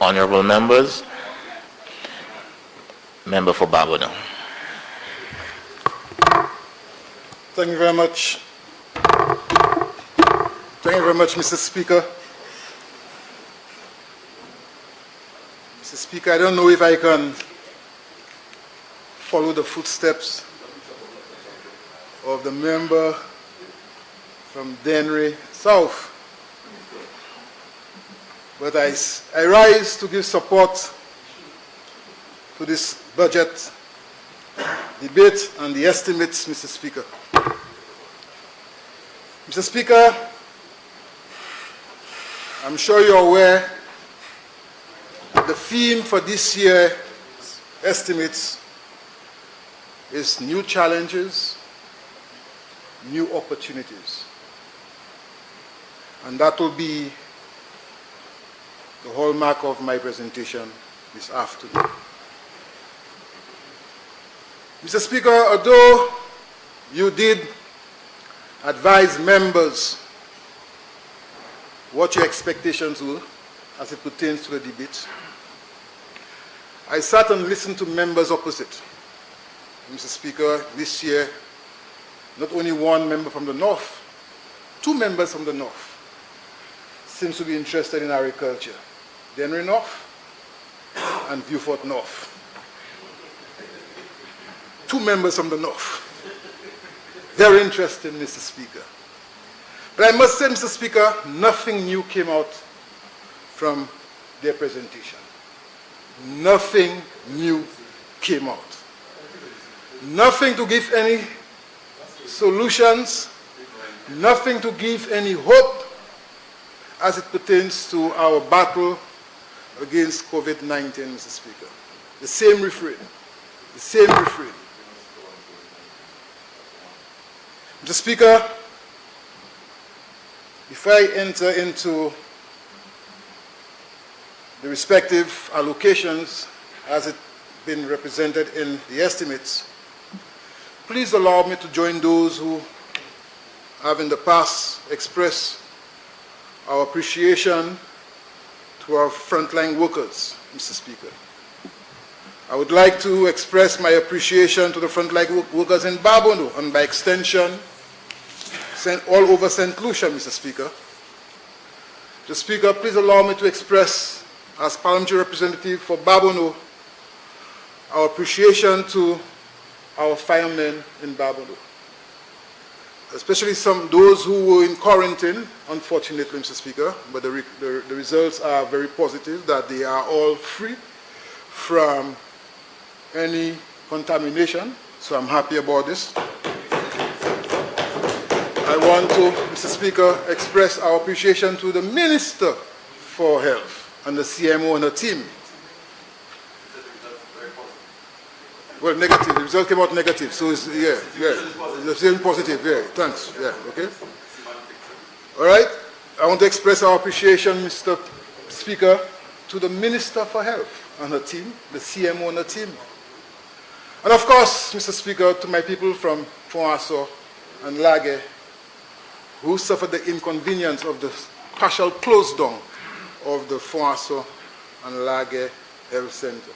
Honorable members, member for Babonneau. Thank you very much. Thank you very much, Mr. Speaker. Mr. Speaker, I don't know if I can follow the footsteps of the member from Dennery South, but I rise to give support to this budget debate and the estimates, Mr. Speaker. Mr. Speaker, I'm sure you're aware that the theme for this year's estimates is new challenges, new opportunities. And that will be the hallmark of my presentation this afternoon. Mr. Speaker, although you did advise members what your expectations were as it pertains to the debate, I sat and listened to members opposite. Mr. Speaker, this year, not only one member from the north, two members from the north seems to be interested in agriculture. Dennery North and Beaufort North. Two members from the north. Very interesting, Mr. Speaker. But I must say, Mr. Speaker, nothing new came out from their presentation. Nothing new came out. Nothing to give any solutions, nothing to give any hope as it pertains to our battle against COVID-19, Mr. Speaker. The same refrain. The same refrain. Mr. Speaker, before I enter into the respective allocations as it's been represented in the estimates, please allow me to join those who have in the past expressed our appreciation to our frontline workers, Mr. Speaker. I would like to express my appreciation to the frontline workers in Babonneau and by extension, all over St. Lucia, Mr. Speaker. Mr. Speaker, please allow me to express, as parliamentary representative for Babonneau, our appreciation to our firemen in Babonneau, especially those who were in quarantine, unfortunately, Mr. Speaker, but the results are very positive that they are all free from any contamination, so I'm happy about this. I want to, Mr. Speaker, express our appreciation to the Minister for Health and the CMO and her team. Well, negative. The result came out negative, so it's, it's still positive, thanks, okay. All right, I want to express our appreciation, Mr. Speaker, to the Minister for Health and her team, the CMO and her team. And of course, Mr. Speaker, to my people from Fontaso and Lague, who suffered the inconvenience of the partial close down of the Fontaso and Lague Health Center.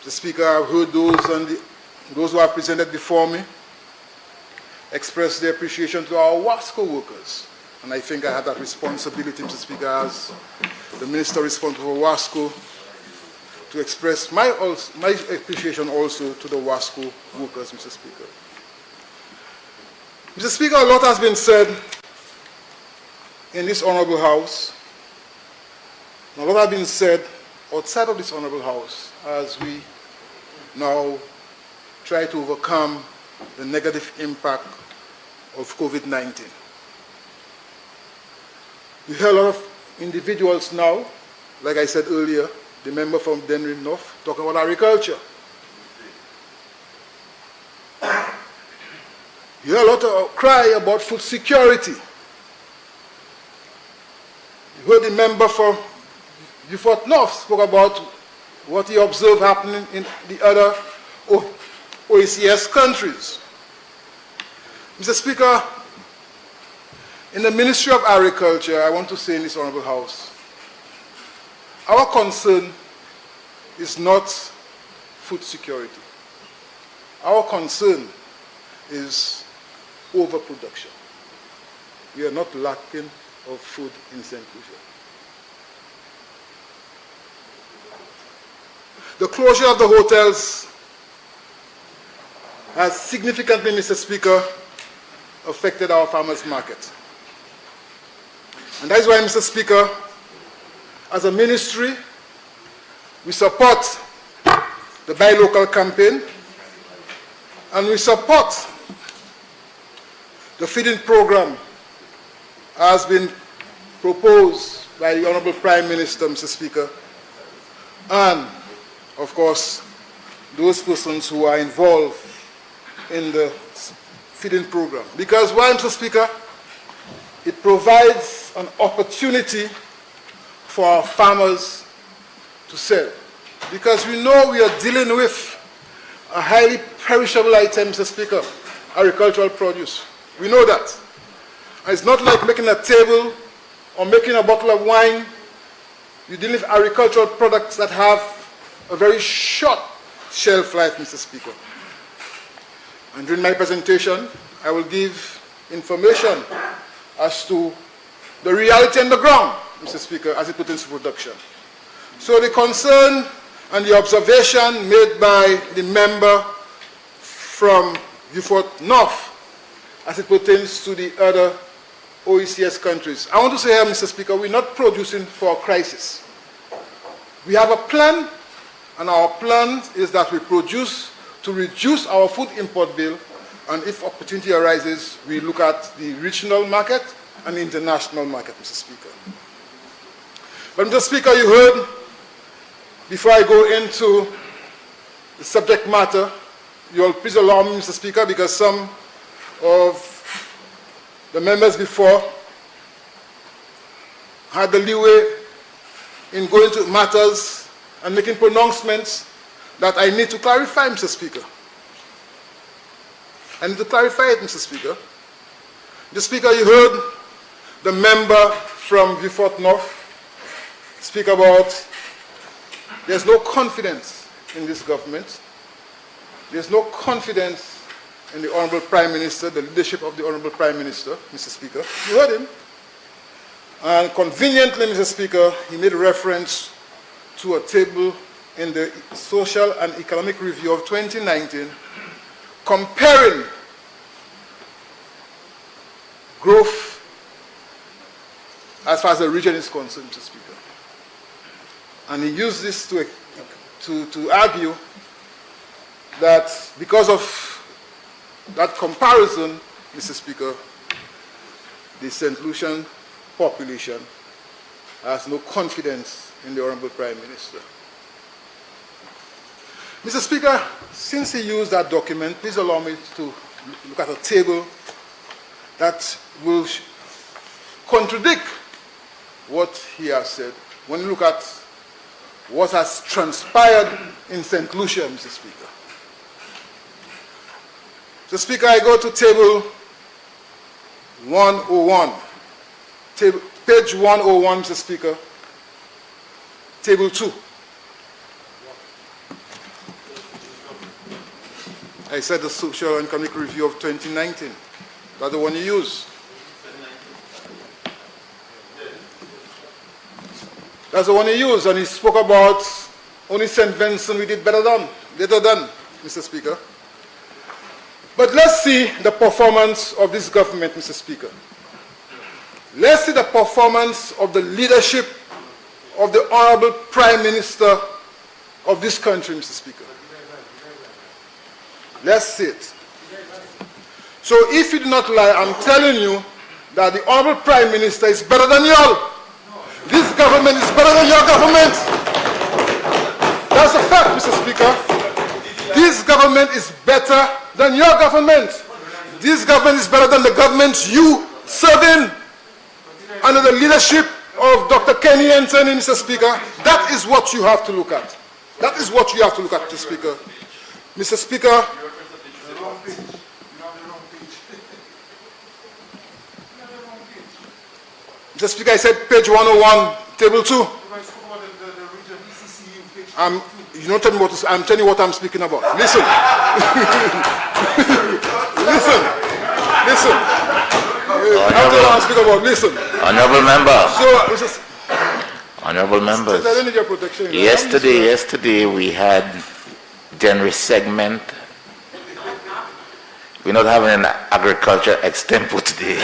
Mr. Speaker, I've heard those who have presented before me express their appreciation to our WASCO workers. And I think I have that responsibility, Mr. Speaker, as the Minister responsible for WASCO, to express my appreciation also to the WASCO workers, Mr. Speaker. Mr. Speaker, a lot has been said in this Honorable House, and a lot has been said outside of this Honorable House as we now try to overcome the negative impact of COVID-19. We hear a lot of individuals now, like I said earlier, the member from Dennery North, talking about agriculture. You hear a lot of cry about food security. You heard the member from Beaufort North spoke about what he observed happening in the other OECS countries. Mr. Speaker, in the Ministry of Agriculture, I want to say in this Honorable House, Our concern is not food security. Our concern is overproduction. We are not lacking of food in St. Lucia. The closure of the hotels has significantly, Mr. Speaker, affected our farmers' market. And that is why, Mr. Speaker, as a ministry, we support the Buy Local campaign, and we support the feeding program as been proposed by the Honorable Prime Minister, Mr. Speaker, and, of course, those persons who are involved in the feeding program. Because why, Mr. Speaker? It provides an opportunity for our farmers to sell. Because we know we are dealing with a highly perishable item, Mr. Speaker, agricultural produce. We know that. And it's not like making a table or making a bottle of wine. You deal with agricultural products that have a very short shelf life, Mr. Speaker. And during my presentation, I will give information as to the reality on the ground, Mr. Speaker, as it pertains to production. So the concern and the observation made by the member from Beaufort North as it pertains to the other OECS countries. I want to say here, Mr. Speaker, we're not producing for a crisis. We have a plan, and our plan is that we produce to reduce our food import bill, and if opportunity arises, we look at the regional market and the international market, Mr. Speaker. But, Mr. Speaker, you heard, before I go into the subject matter, you'll please allow me, Mr. Speaker, because some of the members before had the leeway in going to matters and making pronouncements that I need to clarify, Mr. Speaker. I need to clarify it, Mr. Speaker. Mr. Speaker, you heard the member from Beaufort North speak about there's no confidence in this government. There's no confidence in the Honorable Prime Minister, the leadership of the Honorable Prime Minister, Mr. Speaker. You heard him. And conveniently, Mr. Speaker, he made reference to a table in the Social and Economic Review of 2019 comparing growth as far as the region is concerned, Mr. Speaker. And he used this to argue that because of that comparison, Mr. Speaker, the St. Lucian population has no confidence in the Honorable Prime Minister. Mr. Speaker, since he used that document, please allow me to look at a table that will contradict what he has said when you look at what has transpired in St. Lucia, Mr. Speaker. Mr. Speaker, I go to table 101, page 101, Mr. Speaker, table 2. I said the Social and Economic Review of 2019. That's the one you use. That's the one he used, and he spoke about only St. Vincent we did better than, Mr. Speaker. But let's see the performance of this government, Mr. Speaker. Let's see the performance of the leadership of the Honorable Prime Minister of this country, Mr. Speaker. Let's see it. So if you do not lie, I'm telling you that the Honorable Prime Minister is better than you all. This government is better than your government. That's a fact, Mr. Speaker. This government is better than your government. This government is better than the government you serve in under the leadership of Dr. Kenny Anthony, Mr. Speaker. That is what you have to look at. That is what you have to look at, Mr. Speaker. Mr. Speaker, Mr. Speaker, I said page 101, table 2. You don't tell me what to say. I'm telling you what I'm speaking about. Listen. Listen. I'm telling you what I'm speaking about. Listen. Honorable member. So, Honorable members. I don't need your protection. Yesterday we had general segment. We're not having an agriculture extempo today.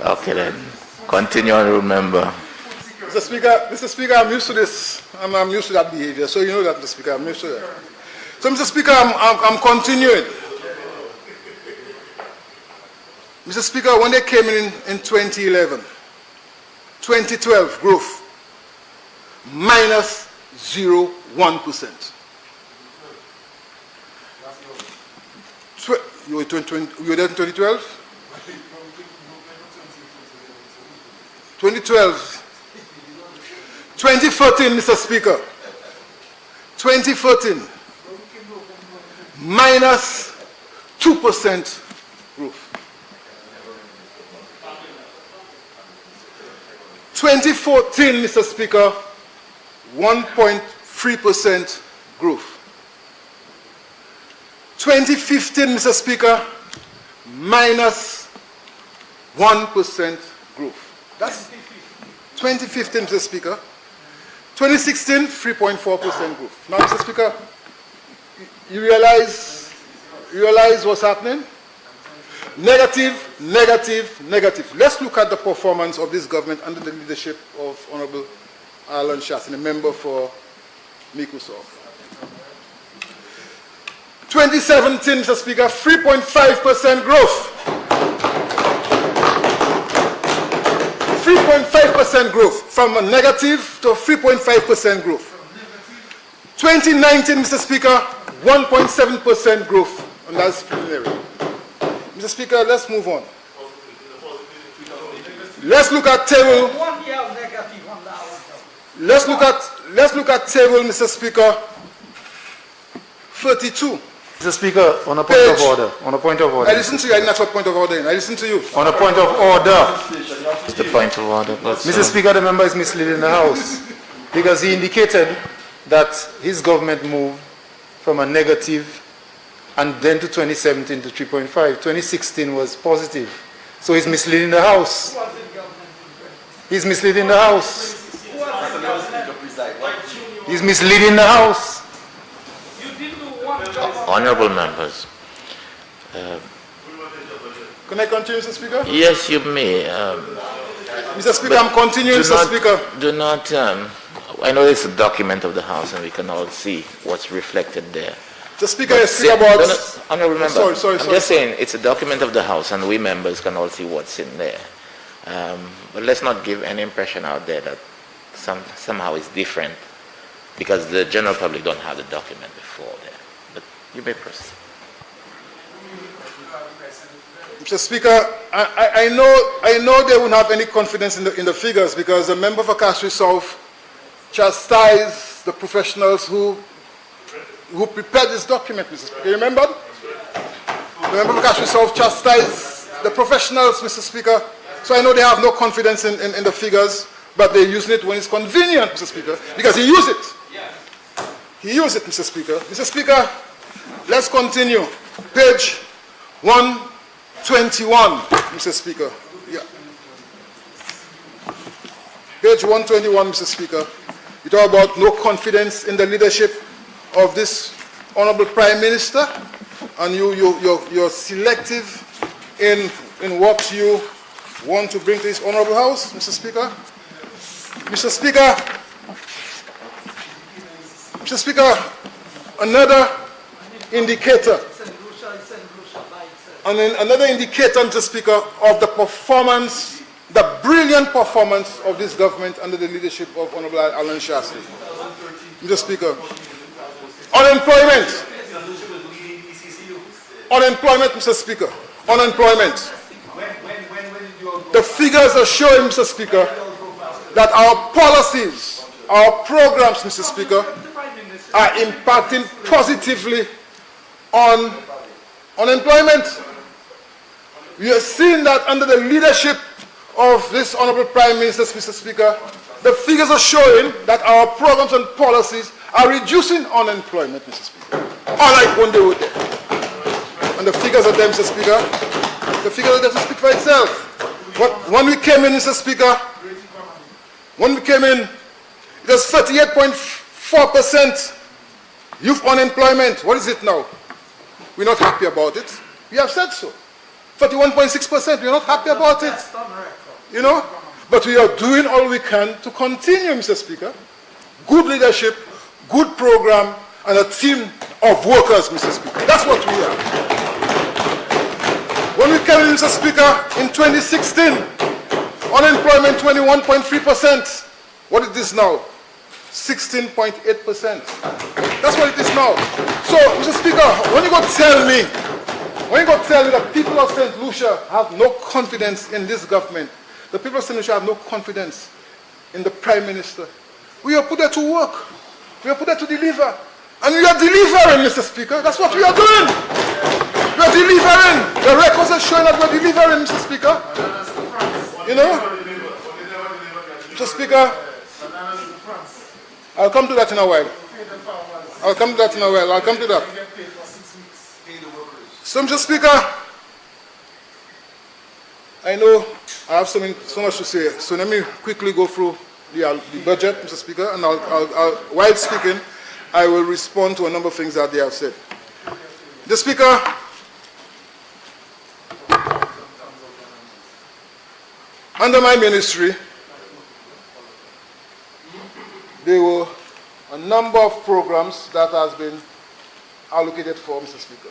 Okay then. Continue, honorable member. Mr. Speaker, I'm used to this. I'm used to that behavior. So you know that, Mr. Speaker, I'm used to that. So, Mr. Speaker, I'm continuing. Mr. Speaker, when they came in 2011, 2012 growth, minus 0.1%. You were there in 2012? 2012. 2014, Mr. Speaker. 2014, minus 2% growth. 2014, Mr. Speaker, 1.3% growth. 2015, Mr. Speaker, minus 1% growth. That's 2015, Mr. Speaker. 2016, 3.4% growth. Now, Mr. Speaker, you realize what's happening? Negative, negative, negative. Let's look at the performance of this government under the leadership of Honorable Alan Shastin, a member for Microsoft. 2017, Mr. Speaker, 3.5% growth. 3.5% growth, from a negative to 3.5% growth. 2019, Mr. Speaker, 1.7% growth, and that's preliminary. Mr. Speaker, let's move on. Let's look at table. Let's look at table, Mr. Speaker, 32. Mr. Speaker, on a point of order. On a point of order. I listen to you. I didn't ask for a point of order. I listen to you. On a point of order. It's the point of order. Mr. Speaker, the member is misleading the House because he indicated that his government moved from a negative and then to 2017 to 3.5. 2016 was positive. So he's misleading the House. He's misleading the House. He's misleading the House. Honorable members. Can I continue, Mr. Speaker? Yes, you may. Mr. Speaker, I'm continuing, Mr. Speaker. Do not, I know it's a document of the House and we can all see what's reflected there. The Speaker is speaking about... Honorable member, Sorry. I'm just saying it's a document of the House and we members can all see what's in there. But let's not give any impression out there that somehow it's different because the general public don't have the document before there. But you may proceed. Mr. Speaker, I know they won't have any confidence in the figures because the member for Castries South chastised the professionals who prepared this document, Mr. Speaker. You remember? The member for Castries South chastised the professionals, Mr. Speaker. So I know they have no confidence in the figures, but they're using it when it's convenient, Mr. Speaker, because he used it. He used it, Mr. Speaker. Mr. Speaker, let's continue. Page 121, Mr. Speaker. Yeah. Page 121, Mr. Speaker. You talk about no confidence in the leadership of this Honorable Prime Minister, and you're selective in what you want to bring to this Honorable House, Mr. Speaker. Mr. Speaker, another indicator. And then another indicator, Mr. Speaker, of the performance, the brilliant performance of this government under the leadership of Honorable Alan Shastin. Mr. Speaker, unemployment. Unemployment, Mr. Speaker. Unemployment. The figures are showing, Mr. Speaker, that our policies, our programs, Mr. Speaker, are impacting positively on unemployment. We have seen that under the leadership of this Honorable Prime Minister, Mr. Speaker, the figures are showing that our programs and policies are reducing unemployment, Mr. Speaker. Unlike when they were there. And the figures are there, Mr. Speaker. The figures are there to speak for itself. But when we came in, Mr. Speaker, when we came in, it was 38.4% youth unemployment. What is it now? We're not happy about it. We have said so. 31.6%, we're not happy about it. You know? But we are doing all we can to continue, Mr. Speaker. Good leadership, good program, and a team of workers, Mr. Speaker. That's what we are. When we came in, Mr. Speaker, in 2016, unemployment 21.3%. What is this now? 16.8%. That's what it is now. So, Mr. Speaker, when you go tell me that people of St. Lucia have no confidence in this government, the people of St. Lucia have no confidence in the Prime Minister, we are put there to work. We are put there to deliver. And we are delivering, Mr. Speaker. That's what we are doing. We are delivering. The records are showing that we are delivering, Mr. Speaker. You know? Mr. Speaker, I'll come to that in a while. I'll come to that. So, Mr. Speaker, I know I have so much to say, so let me quickly go through the budget, Mr. Speaker, and while speaking, I will respond to a number of things that they have said. Mr. Speaker, under my ministry, there were a number of programs that has been allocated for, Mr. Speaker.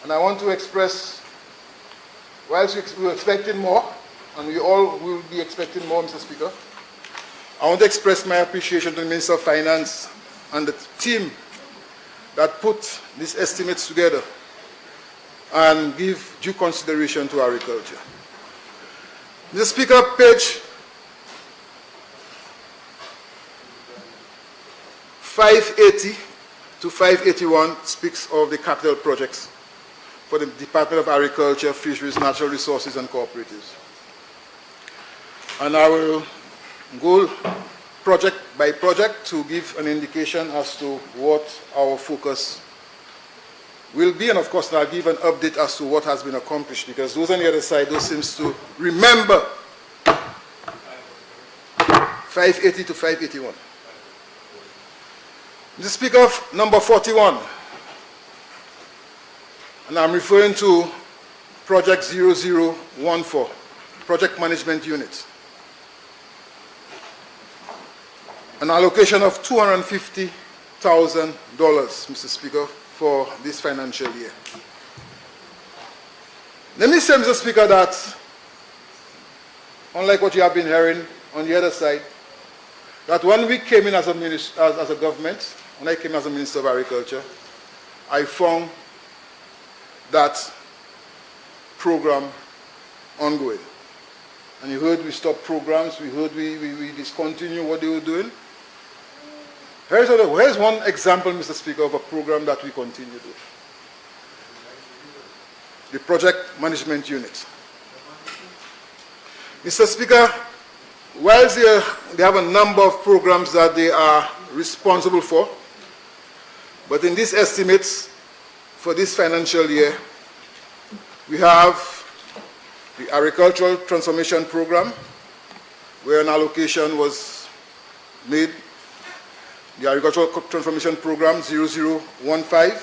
And I want to express, whilst we were expecting more, and we all will be expecting more, Mr. Speaker, I want to express my appreciation to the Minister of Finance and the team that put these estimates together and give due consideration to agriculture. Mr. Speaker, page 580 to 581 speaks of the capital projects for the Department of Agriculture, Fisheries, Natural Resources, and Cooperatives. And I will go project by project to give an indication as to what our focus will be, and of course I'll give an update as to what has been accomplished, because those on the other side, those seems to remember 580 to 581. Mr. Speaker, number 41, and I'm referring to Project 0014, Project Management Unit. An allocation of $250,000, Mr. Speaker, for this financial year. Let me say, Mr. Speaker, that unlike what you have been hearing on the other side, that when we came in as a government, when I came as a Minister of Agriculture, I found that program ongoing. And you heard we stopped programs, we heard we discontinued what they were doing. Here's one example, Mr. Speaker, of a program that we continued with. The Project Management Unit. Mr. Speaker, whilst they have a number of programs that they are responsible for, but in these estimates for this financial year, we have the Agricultural Transformation Program, where an allocation was made. The Agricultural Transformation Program 0015,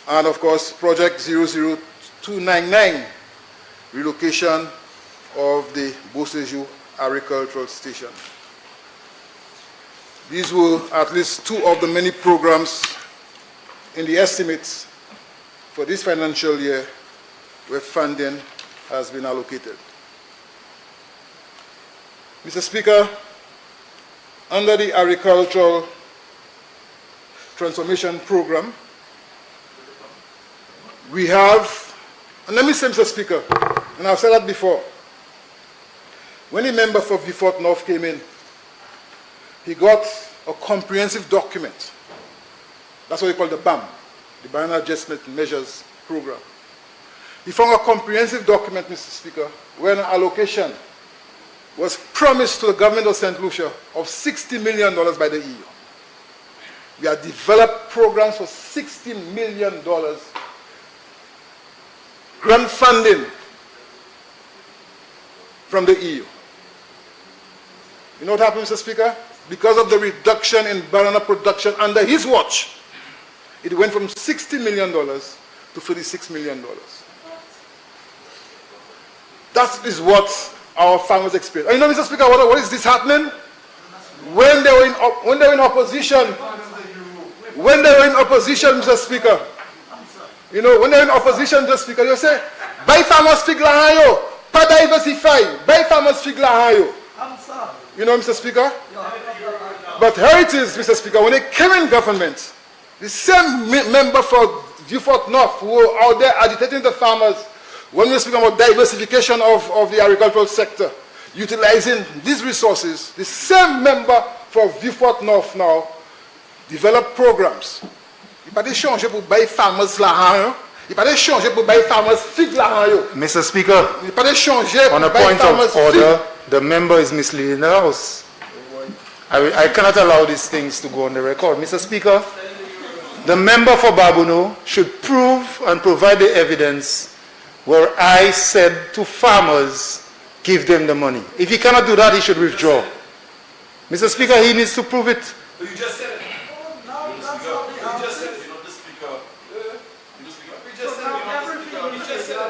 and of course Project 00299, relocation of the Boseju Agricultural Station. These were at least two of the many programs in the estimates for this financial year where funding has been allocated. Mr. Speaker, under the Agricultural Transformation Program, we have, and let me say, Mr. Speaker, and I've said that before, when a member for Beaufort North came in, he got a comprehensive document. That's what we call the BAM, the Banana Adjustment Measures Program. he found a comprehensive document, Mr. Speaker, where an allocation was promised to the government of St. Lucia of $60 million by the EU. We have developed programs for $60 million grant funding from the EU. You know what happened, Mr. Speaker? Because of the reduction in banana production under his watch, it went from $60 million to $36 million. That is what our farmers experience. You know, Mr. Speaker, what is this happening? When they were in opposition, Mr. Speaker, you know, when they were in opposition, Mr. Speaker, you say, buy farmers fig lahayo, pa diversify, buy farmers fig lahayo. You know, Mr. Speaker? But here it is, Mr. Speaker, when they came in government, the same member for Beaufort North who were out there agitating the farmers when we speak about diversification of the agricultural sector, utilizing these resources, the same member for Beaufort North now developed programs. Il pas de changer pour buy farmers là, il pas de changer pour buy farmers fig là. Mr. Speaker, Il pas de changer on a pour buy point farmers of order, the member is misleading the House. I cannot allow these things to go on the record. Mr. Speaker, the member for Babuno should prove and provide the evidence where I said to farmers, give them the money. If he cannot do that, he should withdraw. Mr. Speaker, he needs to prove it. But you just said it. You just said it. You're not the speaker. You just said it. You're not the speaker. You just said it.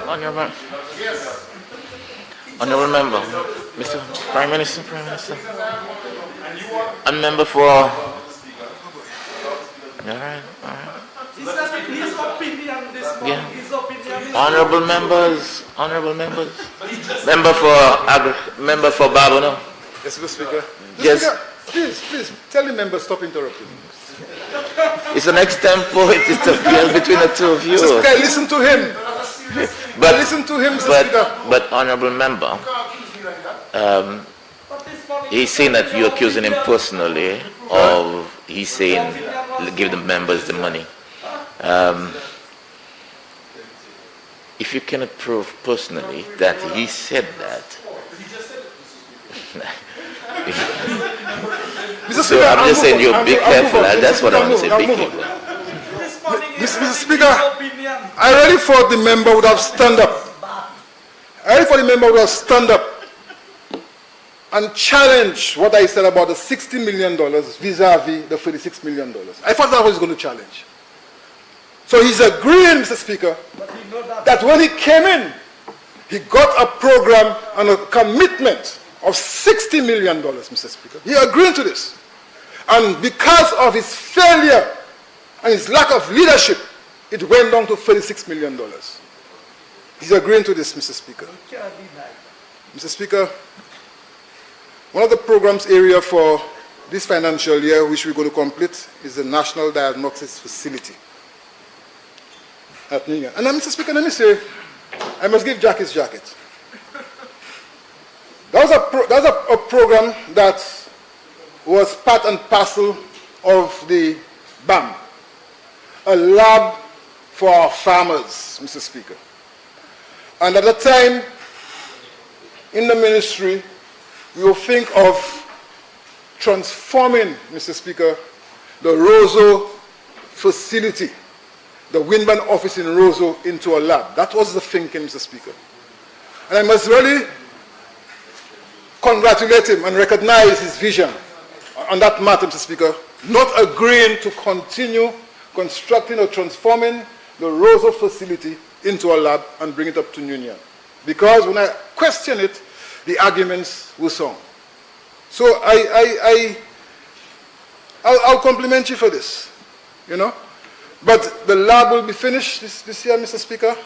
Honorable member, Mr. Prime Minister. I'm member for. All right. His opinion this morning, Yeah. his opinion is Honorable members, member for Babono. Yes, Mr. Speaker. Yes. Mr. Speaker, please, tell the member stop interrupting. It's an extempo. It is a appeal between the two of you. Mr. Speaker, listen to him. But Listen to him, Mr. Speaker. but honorable member, but this morning, he's saying that you're accusing him personally, or he's saying give the members the money. If you cannot prove personally that he said that, Mr. so Speaker, I'm just saying you I'll be move on. careful. That's what I want to say. I'll Be move on. careful. this morning is Speaker, his opinion. I really thought the member would have stand up. And challenge what I said about the $60 million vis-a-vis the $36 million. I thought that was going to challenge. So he's agreeing, Mr. Speaker, But he know that when he came in, he got a program and a commitment of $60 million, Mr. Speaker. He agreed to this. And because of his failure and his lack of leadership, it went down to $36 million. He's agreeing to this, Mr. Speaker. can't deny. Mr. Speaker, one of the programs area for this financial year, which we're going to complete, is the National Diagnosis Facility at New York. And Mr. Speaker, let me say, I must give Jack his jacket. That was a program that was part and parcel of the BAM, a lab for our farmers, Mr. Speaker. And at the time, in the ministry, we will think of transforming, Mr. Speaker, the Roseau facility, the Windburn office in Roseau, into a lab. That was the thinking, Mr. Speaker. And I must really congratulate him and recognize his vision on that matter, Mr. Speaker, not agreeing to continue constructing or transforming the Roseau facility into a lab and bring it up to Union. Because when I question it, the arguments were sound. So I'll compliment you for this, you know. But the lab will be finished this year, Mr. Speaker,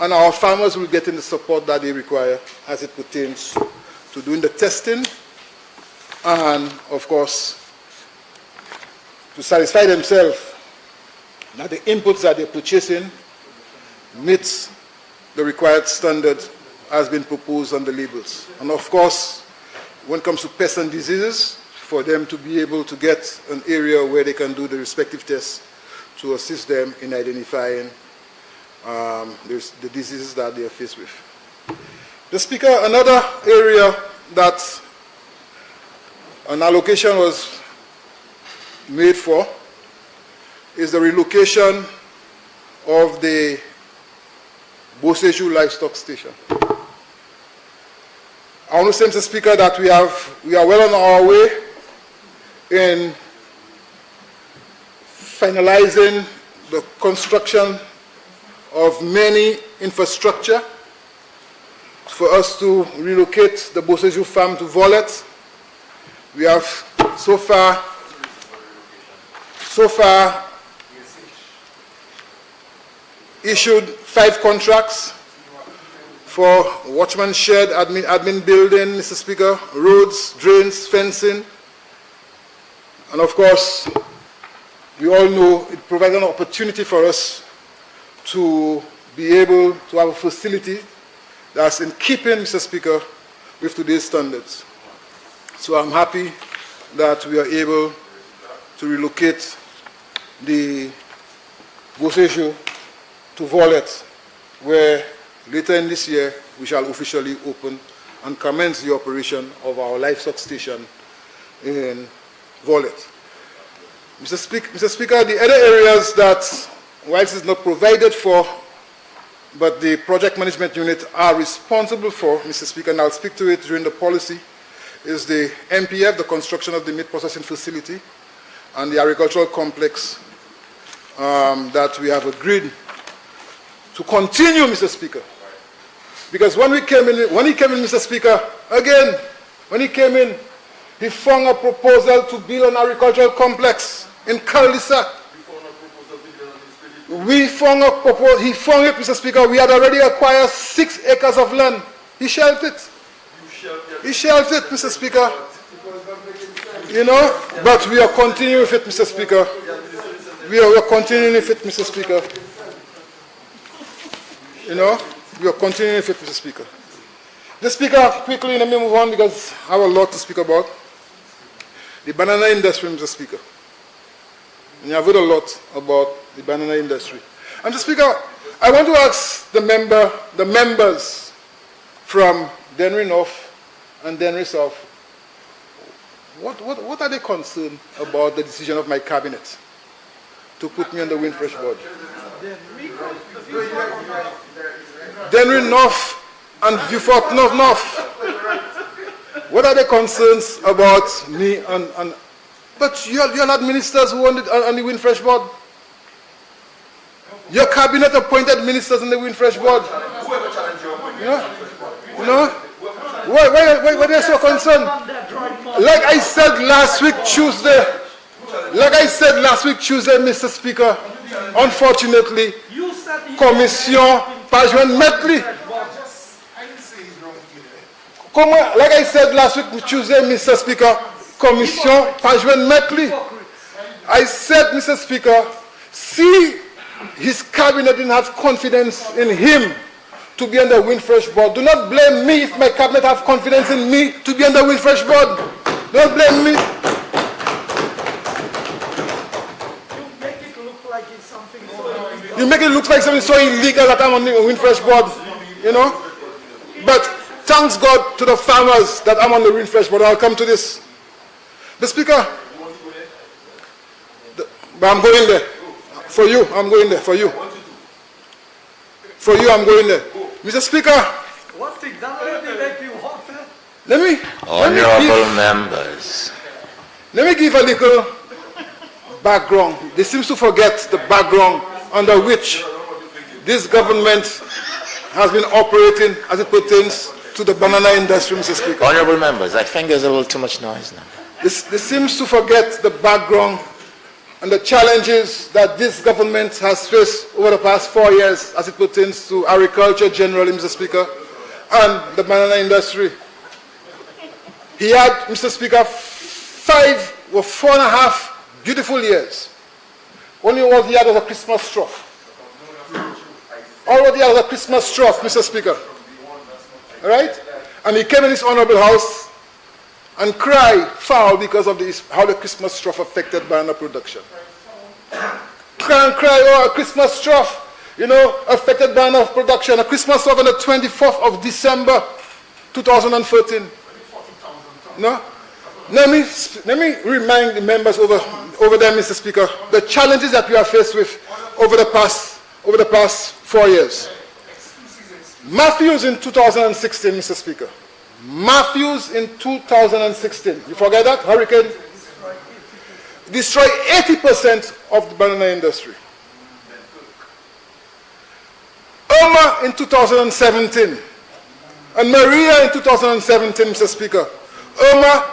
and our farmers will get in the support that they require as it pertains to doing the testing and, of course, to satisfy themselves that the inputs that they're purchasing meets the required standard has been proposed on the labels. And of course, when it comes to pests and diseases, for them to be able to get an area where they can do the respective tests to assist them in identifying there's the diseases that they are faced with. The Speaker, another area that an allocation was made for is the relocation of the Boseju livestock station. I want to say, Mr. Speaker, that we are well on our way in finalizing the construction of many infrastructure for us to relocate the Boseju farm to Volet. We have so far issued 5 contracts for watchman shed, admin building, Mr. Speaker, roads, drains, fencing. And of course, we all know it provides an opportunity for us to be able to have a facility that's in keeping, Mr. Speaker, with today's standards. So I'm happy that we are able to relocate the Boseju to Volet, where later in this year we shall officially open and commence the operation of our livestock station in Volet. Mr. Speaker, the other areas that, whilst it's not provided for, but the project management unit are responsible for, Mr. Speaker, and I'll speak to it during the policy, is the MPF, the construction of the meat processing facility, and the agricultural complex that we have agreed to continue, Mr. Speaker. Because when he came in, Mr. Speaker, again, when he came in, he found a proposal to build an agricultural complex in Karlisa. He found it, Mr. Speaker. We had already acquired 6 acres of land. He shelved it. He shelved it, Mr. Speaker. You know, but we are continuing with it, Mr. Speaker. We are continuing with it, Mr. Speaker. You know, we are continuing with it, Mr. Speaker. The Speaker, quickly, let me move on because I have a lot to speak about. The banana industry, Mr. Speaker. And I've heard a lot about the banana industry. And Mr. Speaker, I want to ask the members from Dennery North and Dennery South, what are they concerned about the decision of my cabinet to put me on the Windfresh board? Dennery North and Beaufort North. What are the concerns about me and but you're not ministers who on the Windfresh board. Your cabinet appointed ministers on the Windfresh board. You know? Why are they so concerned? Like I said last week Tuesday, Mr. Speaker, unfortunately, Commission pas joindre mettre li. Like I said last week Tuesday, Mr. Speaker, Commission pas joindre mettre li. I said, Mr. Speaker, see his cabinet didn't have confidence in him to be on the Windfresh board. Do not blame me if my cabinet have confidence in me to be on the Windfresh board. Don't blame me. You make it look like something so illegal that I'm on the Windfresh board, you know. But thanks God to the farmers that I'm on the Windfresh board. I'll come to this. The Speaker, but I'm going there. For you, I'm going there. For you. For you, I'm going there. Mr. Speaker, let me give a little background. They seem to forget the background under which this government has been operating as it pertains to the banana industry, Mr. Speaker. Honorable members, I think there's a little too much noise now. They seem to forget the background and the challenges that this government has faced over the past 4 years as it pertains to agriculture generally, Mr. Speaker, and the banana industry. He had, Mr. Speaker, 4.5 beautiful years. Only what he had was a Christmas trough. All what he had was a Christmas trough, Mr. Speaker. All right? And he came in his honorable house and cried foul because of how the Christmas trough affected banana production. Cry, oh, a Christmas trough. affected ban of production. A Christmas off on the 24th of December, 2013. No? Let me remind the members over there, Mr. Speaker, the challenges that we are faced with over the past 4 years. Matthews in 2016, Mr. Speaker. Matthews in 2016. You forget that? Hurricane destroyed 80% of the banana industry. Irma in 2017 and Maria in 2017, Mr. Speaker. Irma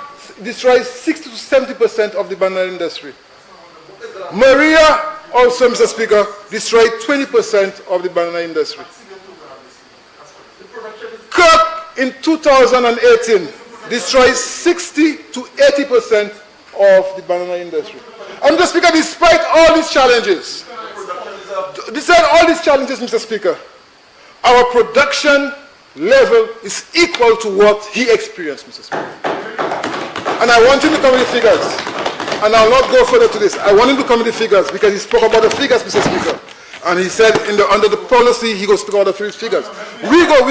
destroyed 60 to 70% of the banana industry. Maria also, Mr. Speaker, destroyed 20% of the banana industry. Kirk in 2018 destroyed 60 to 80% of the banana industry. And Mr. Speaker, despite all these challenges, Mr. Speaker, our production level is equal to what he experienced, Mr. Speaker. And I want him to come with the figures. And I'll not go further to this. I want him to come with the figures because he spoke about the figures, Mr. Speaker. And he said under the policy, he goes to speak about the figures. We go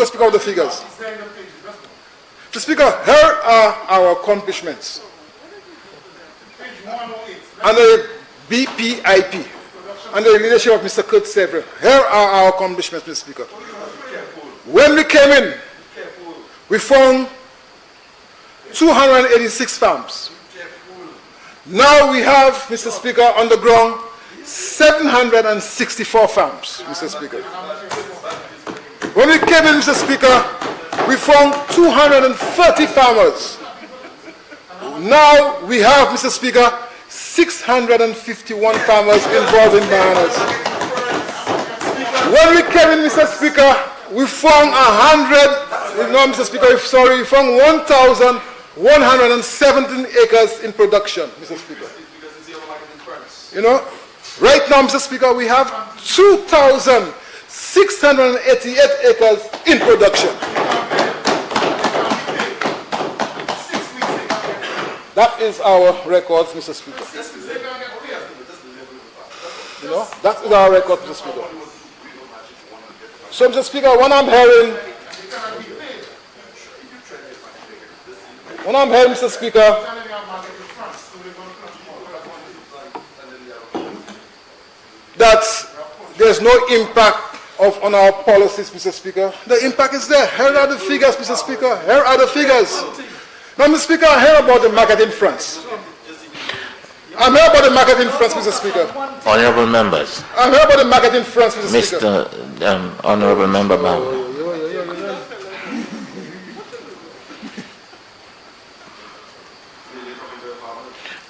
speak about the figures. Mr. Speaker, here are our accomplishments. Under BPIP, under the leadership of Mr. Kurt Severin, here are our accomplishments, Mr. Speaker. When we came in, we found 286 farms. Now we have, Mr. Speaker, on the ground, 764 farms, Mr. Speaker. When we came in, Mr. Speaker, we found 230 farmers. Now we have, Mr. Speaker, 651 farmers involved in bananas. When we came in, Mr. Speaker, we found 1,117 acres in production, Mr. Speaker. Right now, Mr. Speaker, we have 2,688 acres in production. That is our records, Mr. Speaker. That is our record, Mr. Speaker. So, Mr. Speaker, when I'm hearing, Mr. Speaker, that there's no impact on our policies, Mr. Speaker, the impact is there. Here are the figures, Mr. Speaker. Here are the figures. Now, Mr. Speaker, I hear about the marketing fronts. I'm here about the marketing fronts, Mr. Speaker. Honorable members. I'm here about the marketing fronts, Mr. Speaker. Mr. Honorable Member Bauer.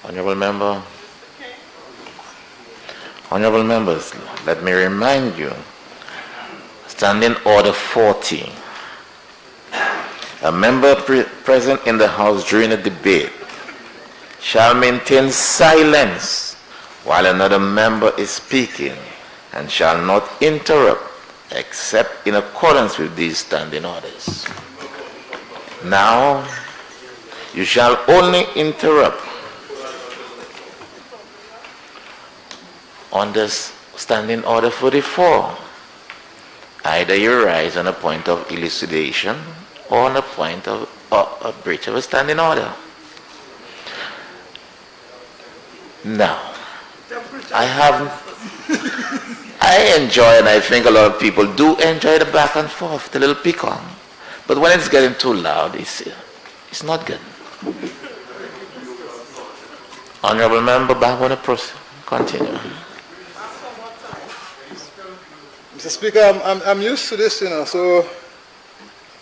Honorable members, let me remind you, Standing Order 40, a member present in the House during a debate shall maintain silence while another member is speaking and shall not interrupt except in accordance with these standing orders. Now, you shall only interrupt on this Standing Order 44. Either you rise on a point of elucidation or on a point of a breach of a standing order. Now, I enjoy, and I think a lot of people do enjoy the back and forth, the little pick-on. But when it's getting too loud, it's not good. Honorable Member, I want to continue. Mr. Speaker, I'm used to this, so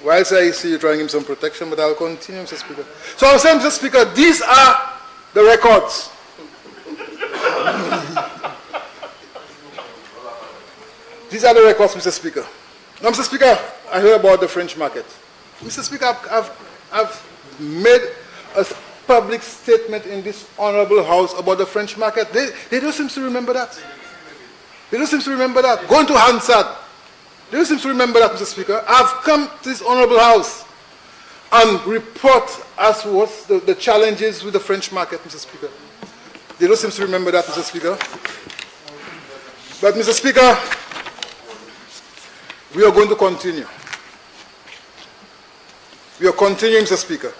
whilst I see you trying to give him some protection, but I'll continue, Mr. Speaker. So I'm saying, Mr. Speaker, these are the records. These are the records, Mr. Speaker. Now, Mr. Speaker, I heard about the French market. Mr. Speaker, I've made a public statement in this honorable house about the French market. They don't seem to remember that. They don't seem to remember that. Going to Hansard. They don't seem to remember that, Mr. Speaker. I've come to this honorable house and report as to what's the challenges with the French market, Mr. Speaker. They don't seem to remember that, Mr. Speaker. But, Mr. Speaker, we are going to continue. We are continuing, Mr. Speaker.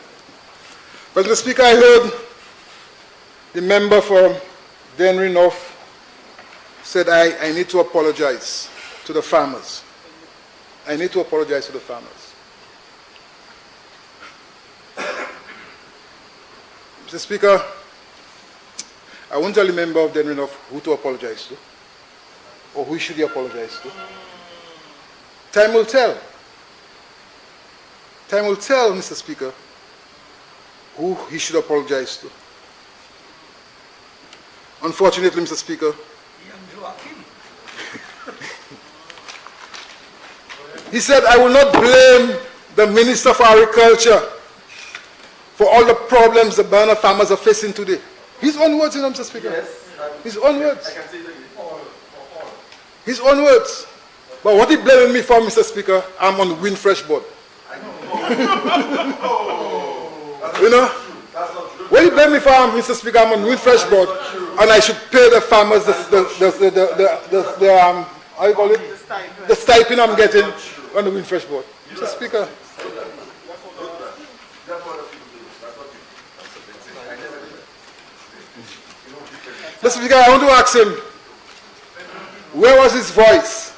But, Mr. Speaker, I heard the member from Dennery North said I need to apologize to the farmers. I need to apologize to the farmers. Mr. Speaker, I won't tell the member of Dennery North who to apologize to, or who should he apologize to. Time will tell. Time will tell, Mr. Speaker, who he should apologize to. Unfortunately, Mr. Speaker, he said, I will not blame the Minister for Agriculture for all the problems the banana farmers are facing today. His own words, you know, Mr. Speaker. Yes. His own words. I can say that all. His own words. But what he blaming me for, Mr. Speaker, I'm on the Windfresh board. You know? That's not true. What he blaming me for, Mr. Speaker, I'm on the Windfresh board, and I should pay the farmers how you call it? The stipend I'm getting on the Windfresh board. Mr. Speaker. Mr. Speaker, I want to ask him, where was his voice?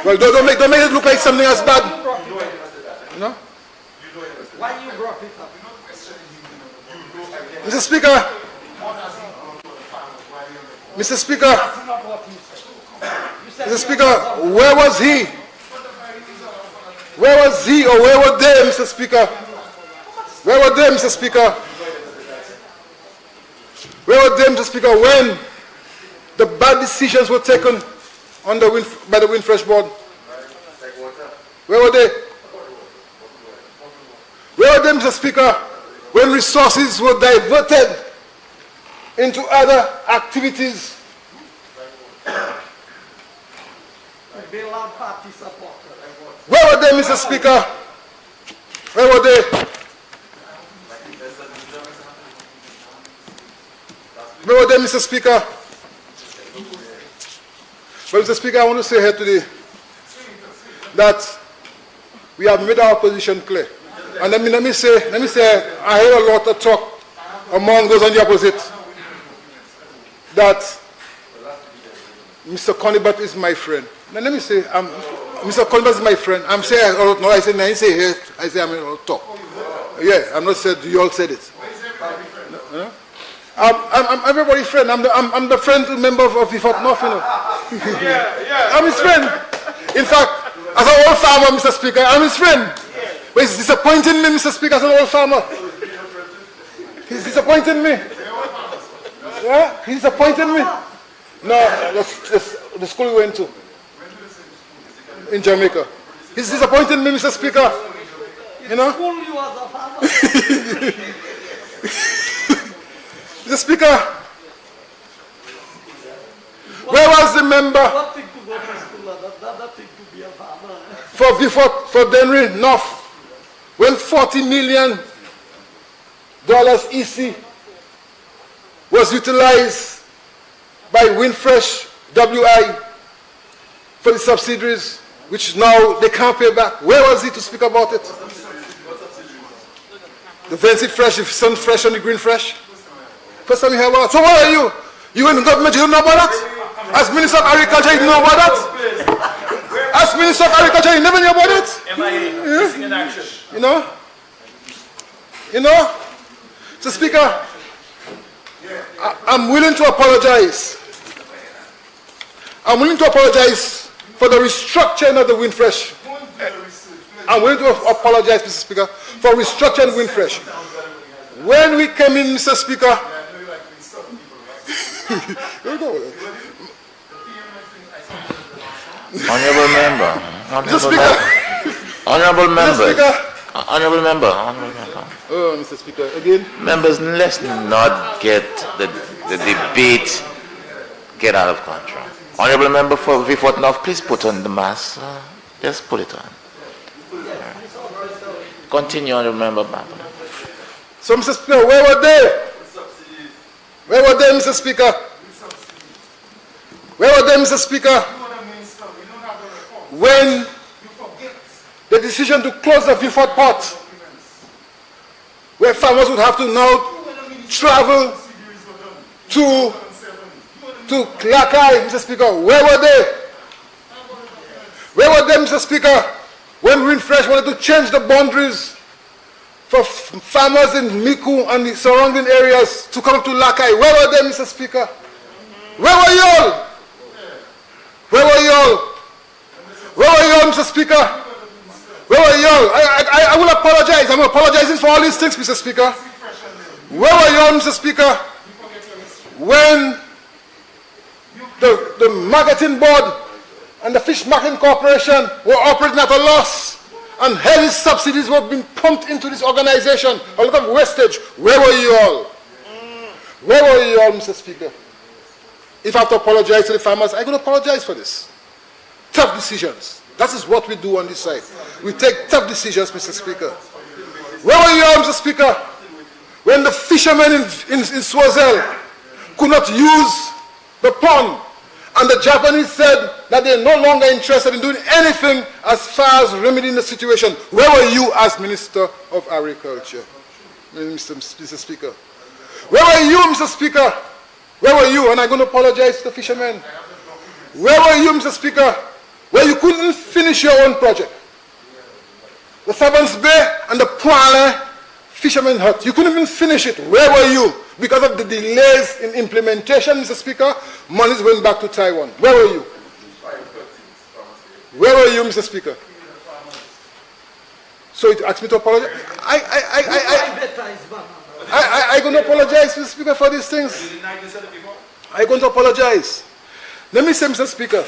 Well, don't make it look like something as bad. You know? Why you brought it up? Mr. Speaker, Mr. Speaker, That's not what you said. You said Mr. Speaker, where was he? Where was he or where were they, Mr. Speaker? Where were they, Mr. Speaker? Where were they, Mr. Speaker, when the bad decisions were taken on the by the Windfresh board? Where were they? Where were they, Mr. Speaker, when resources were diverted into other activities? Bailout party supporter. Where were they, Mr. Speaker? Where were they? Where were they, Mr. Speaker? Well, Mr. Speaker, I want to say here today that we have made our position clear. And let me say, I heard a lot of talk among those on the opposite that Mr. Conibert is my friend. Now let me say, Mr. Conibert is my friend. I'm saying, no, I say here, I say I'm going to talk. Yeah, I'm not said, you all said it. No? I'm everybody's friend. I'm the friend member of the Fort North, you know. I'm his friend. In fact, as an old farmer, Mr. Speaker, I'm his friend. But he's disappointing me, Mr. Speaker, as an old farmer. He's disappointing me. Yeah, he's disappointing me. No, the school we went to in Jamaica. He's disappointing me, Mr. Speaker. You know? School you as a farmer. Mr. Speaker, where was the member One thing to go to school, another thing to be a farmer. for Dennery North when $40 million EC was utilized by Windfresh WI for the subsidiaries, which now they can't pay back? Where was he to speak about it? The Fancy Fresh, the Sun Fresh and the Green Fresh? First time you hear about it. So what are you? You in government, you don't know about that? As Minister of Agriculture, you know about that? As Minister of Agriculture, you never knew about it? Missing in action. You know? You know? So Speaker, I'm willing to apologize. I'm willing to apologize for the restructuring of the Windfresh. I'm willing to apologize, Mr. Speaker, for restructuring Windfresh. When we came in, Mr. Speaker, Honorable member. Mr. Speaker. Honorable Mr. members. Speaker. Honorable member. Oh, Mr. Speaker, again. Members, let's not get the debate get out of control. Honorable member for Fort North, please put on the mask. Just put it on. Continue, honorable member. So, Mr. Speaker, where were they? Where were they, Mr. Speaker? Where were they, Mr. Speaker? when the decision to close the Viewford Port, where farmers would have to now travel to Lakai, Mr. Speaker, where were they? Where were they, Mr. Speaker, when Windfresh wanted to change the boundaries for farmers in Miku and the surrounding areas to come to Lakai? Where were they, Mr. Speaker? Where were you all? Where were you all? Where were you all, Mr. Speaker? Where were you all? I will apologize. I'm apologizing for all these things, Mr. Speaker. Where were you all, Mr. Speaker, when the marketing board and the Fish Marketing Corporation were operating at a loss and heavy subsidies were being pumped into this organization? A lot of wastage. Where were you all? Where were you all, Mr. Speaker? If I have to apologize to the farmers, I'm going to apologize for this. Tough decisions. That is what we do on this side. We take tough decisions, Mr. Speaker. Where were you all, Mr. Speaker, when the fishermen in Swazel could not use the pond, and the Japanese said that they're no longer interested in doing anything as far as remedying the situation? Where were you as Minister of Agriculture, Mr. Speaker? Where were you, Mr. Speaker? Where were you? And I'm going to apologize to the fishermen. Where were you, Mr. Speaker, where you couldn't finish your own project? The Savans Bay and the Poile Fishermen Hut, you couldn't even finish it. Where were you? Because of the delays in implementation, Mr. Speaker, monies went back to Taiwan. Where were you? Where were you, Mr. Speaker? So it asked me to apologize. I'm going to apologize, Mr. Speaker, for these things. I'm going to apologize. Let me say, Mr. Speaker,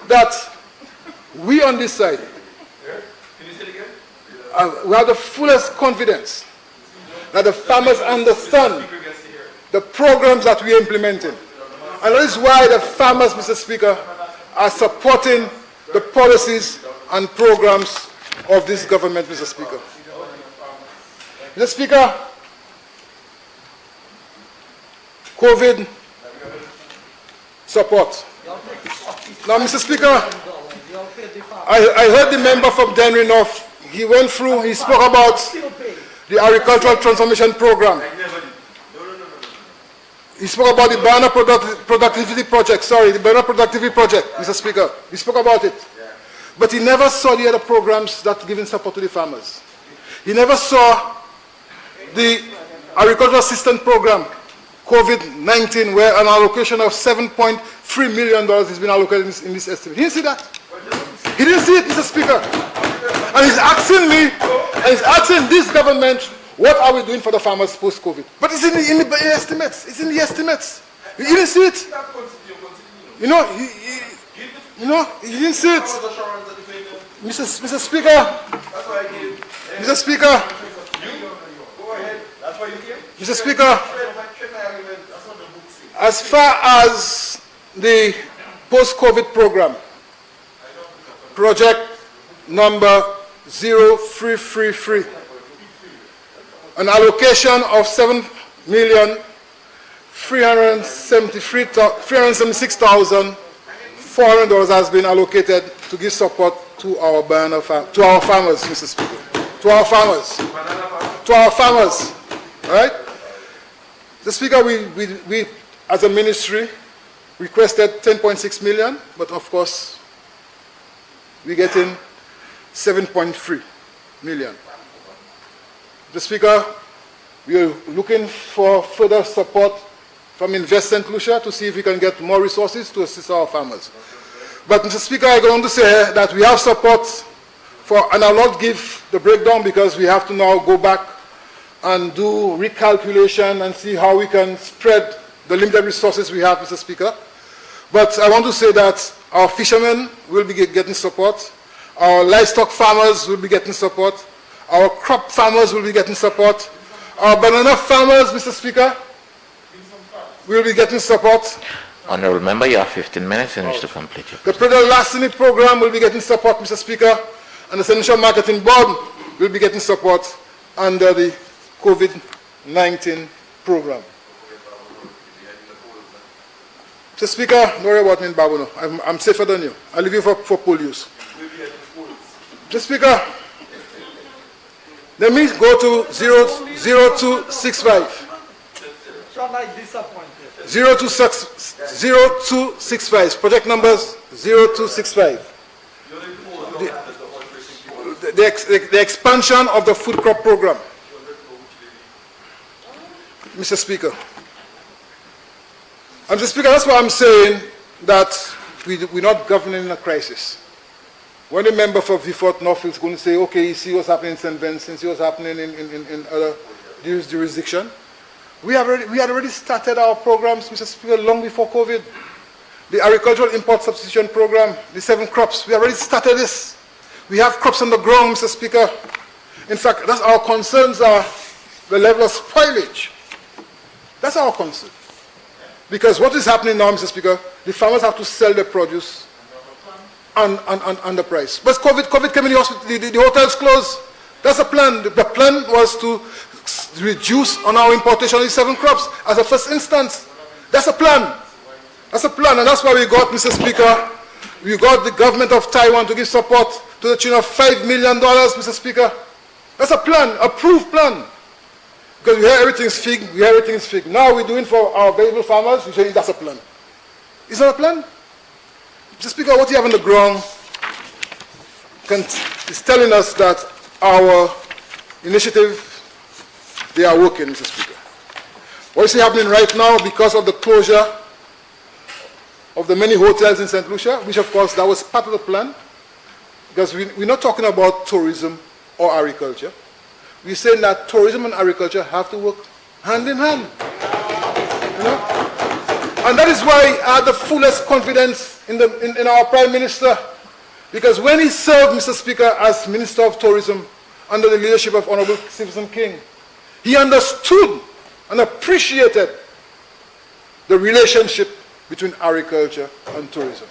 that we on this side, we have the fullest confidence that the farmers understand the programs that we are implementing. And that is why the farmers, Mr. Speaker, are supporting the policies and programs of this government, Mr. Speaker. Mr. Speaker, COVID support. Now, Mr. Speaker, I heard the member from Denry North. He went through, he spoke about the agricultural transformation program. He spoke about the banana productivity project, the banana productivity project, Mr. Speaker. He spoke about it. But he never saw the other programs that are giving support to the farmers. He never saw the agricultural assistance program, COVID-19, where an allocation of $7.3 million has been allocated in this estimate. He didn't see that. He didn't see it, Mr. Speaker. And he's asking me, and he's asking this government, what are we doing for the farmers post-COVID? But it's in the estimates. It's in the estimates. He didn't see it. You know, he didn't see it. Mr. Speaker, Mr. Speaker, Mr. Speaker, as far as the post-COVID program, project number 0333, an allocation of $7,376,400 has been allocated to give support to our farmers, Mr. Speaker, to our farmers, all right? Mr. Speaker, we as a ministry requested 10.6 million, but of course we're getting 7.3 million. Mr. Speaker, we are looking for further support from Invest St. Lucia to see if we can get more resources to assist our farmers. But Mr. Speaker, I'm going to say that we have support for, and I'll not give the breakdown because we have to now go back and do recalculation and see how we can spread the limited resources we have, Mr. Speaker. But I want to say that our fishermen will be getting support, our livestock farmers will be getting support, our crop farmers will be getting support, our banana farmers, Mr. Speaker, will be getting support. Honourable Member, you have 15 minutes in which to complete your The Product Lasting program will be getting support, Mr. Speaker, and the Central Marketing Board will be getting support under the COVID-19 program. Mr. Speaker, don't worry about me in Babuno. I'm safer than you. I'll leave you for poll use. Mr. Speaker, let me go to 0265. So I'm disappointed. 0265. Project numbers 0265. The expansion of the food crop program. Mr. Speaker. And Mr. Speaker, that's why I'm saying that we're not governing in a crisis. When a member for Vifort Norfolk is going to say, okay, you see what's happening in St. Vincent, see what's happening in other jurisdictions, we had already started our programs, Mr. Speaker, long before COVID. The agricultural import substitution program, the 7 crops, we already started this. We have crops on the ground, Mr. Speaker. In fact, that's our concerns are the level of spoilage. That's our concern. Because what is happening now, Mr. Speaker, the farmers have to sell their produce under price. But COVID came in, the hotels closed. That's the plan. The plan was to reduce on our importation of these 7 crops as a first instance. That's a plan. That's a plan, and that's why we got, Mr. Speaker, we got the government of Taiwan to give support to the tune of $5 million, Mr. Speaker. That's a plan, approved plan. Because we hear everything's fig, Now we're doing for our vegetable farmers, we say that's a plan. Is that a plan? Mr. Speaker, what you have on the ground is telling us that our initiative, they are working, Mr. Speaker. What is happening right now because of the closure of the many hotels in St. Lucia, which of course that was part of the plan, because we're not talking about tourism or agriculture. We're saying that tourism and agriculture have to work hand in hand. You know? And that is why I have the fullest confidence in our Prime Minister, because when he served, Mr. Speaker, as Minister of Tourism under the leadership of Honorable Stephen King, he understood and appreciated the relationship between agriculture and tourism.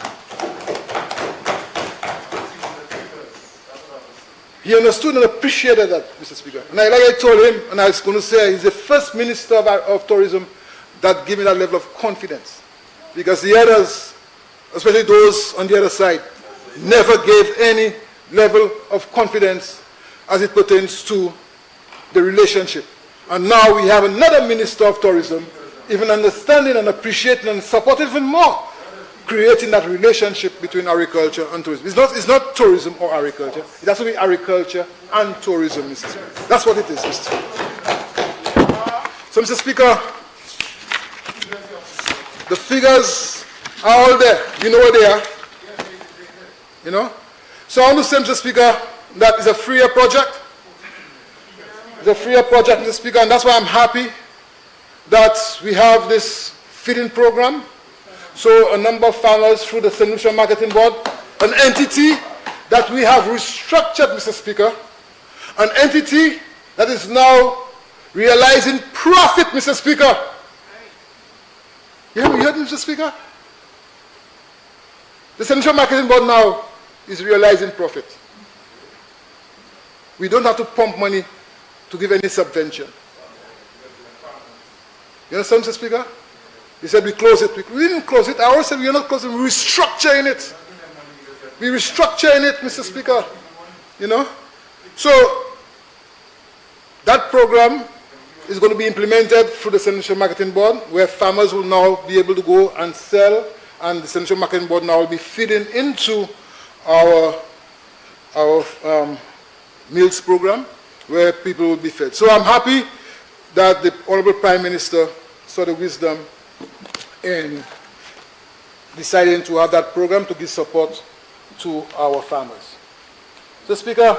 He understood and appreciated that, Mr. Speaker. And like I told him, and I was going to say, he's the first Minister of Tourism that gave me that level of confidence. Because the others, especially those on the other side, never gave any level of confidence as it pertains to the relationship. And now we have another Minister of Tourism, even understanding and appreciating and supporting even more, creating that relationship between agriculture and tourism. It's not tourism or agriculture. It has to be agriculture and tourism, Mr. Speaker. That's what it is, Mr. Speaker. So, Mr. Speaker, the figures are all there. You know where they are. You know? So I want to say, Mr. Speaker, that is a 3-year project. It's a 3-year project, Mr. Speaker, and that's why I'm happy that we have this feeding program. So a number of farmers through the St. Lucia Marketing Board, an entity that we have restructured, Mr. Speaker, an entity that is now realizing profit, Mr. Speaker. You heard me, Mr. Speaker? The St. Lucia Marketing Board now is realizing profit. We don't have to pump money to give any subvention. You understand, Mr. Speaker? He said we close it. We didn't close it. I always said we are not closing. We're restructuring it. We're restructuring it, Mr. Speaker. You know? So, that program is going to be implemented through the St. Lucia Marketing Board, where farmers will now be able to go and sell, and the St. Lucia Marketing Board now will be feeding into our meals program, where people will be fed. So I'm happy that the Honorable Prime Minister saw the wisdom in deciding to have that program to give support to our farmers. So, Speaker,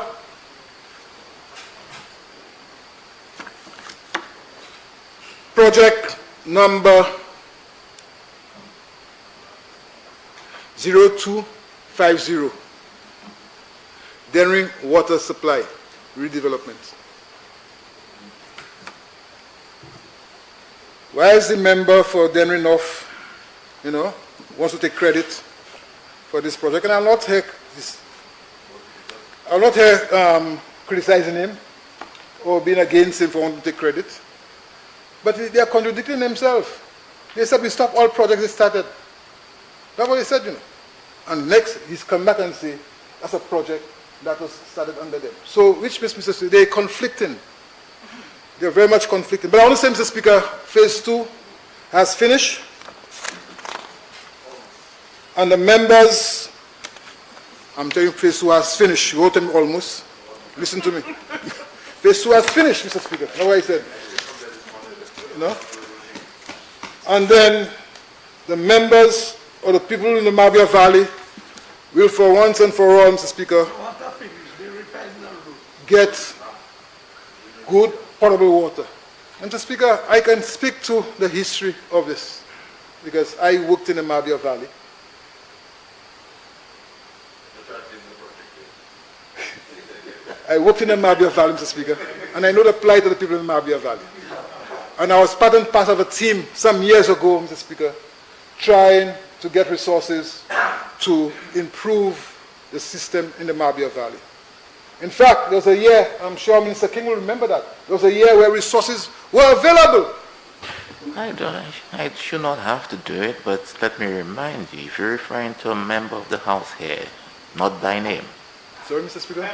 project number 0250, Dairy Water Supply Redevelopment. Why is the member for Denry North, wants to take credit for this project? And I'll not here criticizing him or being against him for wanting to take credit. But they are contradicting themselves. They said we stop all projects they started. That's what he said, you know. And next, he's come back and say, that's a project that was started under them. So, which means, Mr. Speaker, they're conflicting. They're very much conflicting. But I want to say, Mr. Speaker, phase 2 has finished. And the members, I'm telling you, phase 2 has finished. You wrote them almost. Listen to me. Phase 2 has finished, Mr. Speaker. That's what I said. You know? And then the members or the people in the Mabia Valley will, for once and for all, Mr. Speaker, Water finish, they repair the road. get good potable water. And Mr. Speaker, I can speak to the history of this because I worked in the Mabia Valley. I worked in the Mabia Valley, Mr. Speaker, and I know the plight of the people in the Mabia Valley. And I was part and part of a team some years ago, Mr. Speaker, trying to get resources to improve the system in the Mabia Valley. In fact, there was a year, I'm sure Minister King will remember that, there was a year where resources were available. I should not have to do it, but let me remind you, if you're referring to a member of the House here, not by name. Sorry, Mr. Speaker?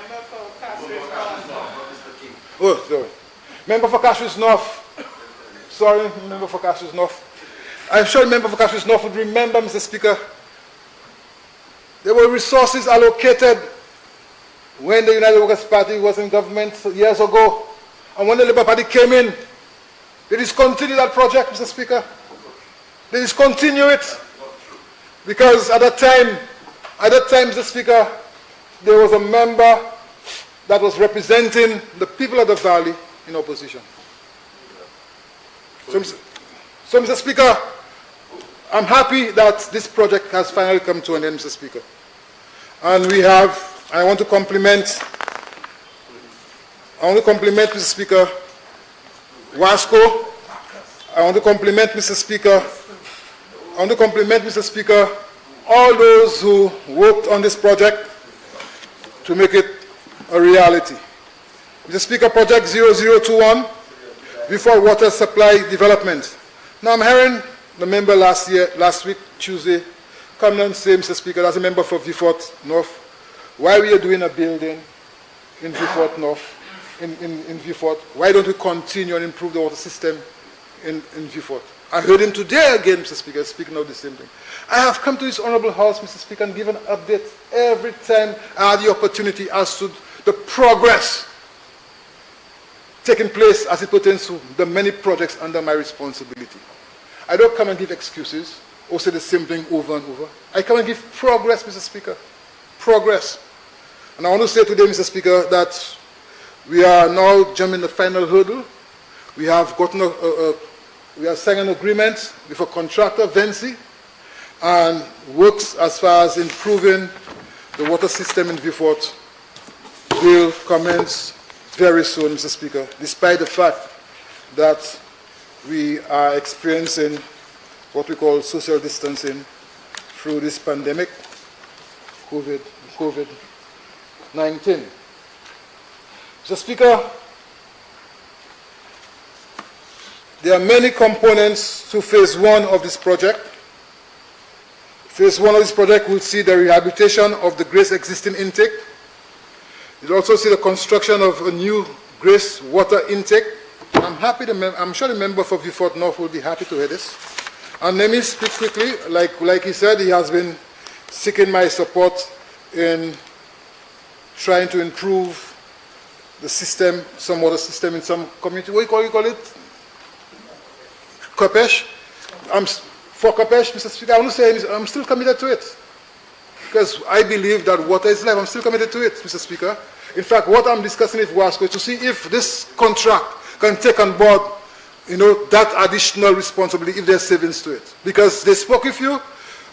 Oh, sorry. Member for Castries North. Sorry, member for Castries North. I'm sure the member for Castries North would remember, Mr. Speaker, there were resources allocated when the United Workers' Party was in government years ago. And when the Labour Party came in, they discontinued that project, Mr. Speaker. They discontinued it. Because at that time, Mr. Speaker, there was a member that was representing the people of the valley in opposition. So, Mr. Speaker, I'm happy that this project has finally come to an end, Mr. Speaker. And I want to compliment, Mr. Speaker, Wasco. I want to compliment, Mr. Speaker, all those who worked on this project to make it a reality. Mr. Speaker, Project 0021, before water supply development. Now I'm hearing the member last week, Tuesday, come and say, Mr. Speaker, as a member for Vieux-Fort North, why we are doing a building in Vieux-Fort North, in Vieux-Fort, why don't we continue and improve the water system in Vieux-Fort? I heard him today again, Mr. Speaker, speaking of the same thing. I have come to this honorable house, Mr. Speaker, and given an update every time I had the opportunity as to the progress taking place as it pertains to the many projects under my responsibility. I don't come and give excuses or say the same thing over and over. I come and give progress, Mr. Speaker. Progress. And I want to say today, Mr. Speaker, that we are now jumping the final hurdle. We have gotten we are signing an agreement with a contractor, Vency, and works as far as improving the water system in Vieux-Fort will commence very soon, Mr. Speaker, despite the fact that we are experiencing what we call social distancing through this pandemic, COVID-19. Mr. Speaker, there are many components to phase 1 of this project. Phase 1 of this project will see the rehabilitation of the Grace existing intake. It will also see the construction of a new Grace water intake. I'm sure the member for Vieux-Fort North will be happy to hear this. And let me speak quickly. Like he said, he has been seeking my support in trying to improve the system, some water system in some community. What do you call it? Kopesh. For Kopesh, Mr. Speaker, I want to say I'm still committed to it. Because I believe that water is life. I'm still committed to it, Mr. Speaker. In fact, what I'm discussing with Wasco is to see if this contract can take on board, that additional responsibility if there's savings to it. Because they spoke with you,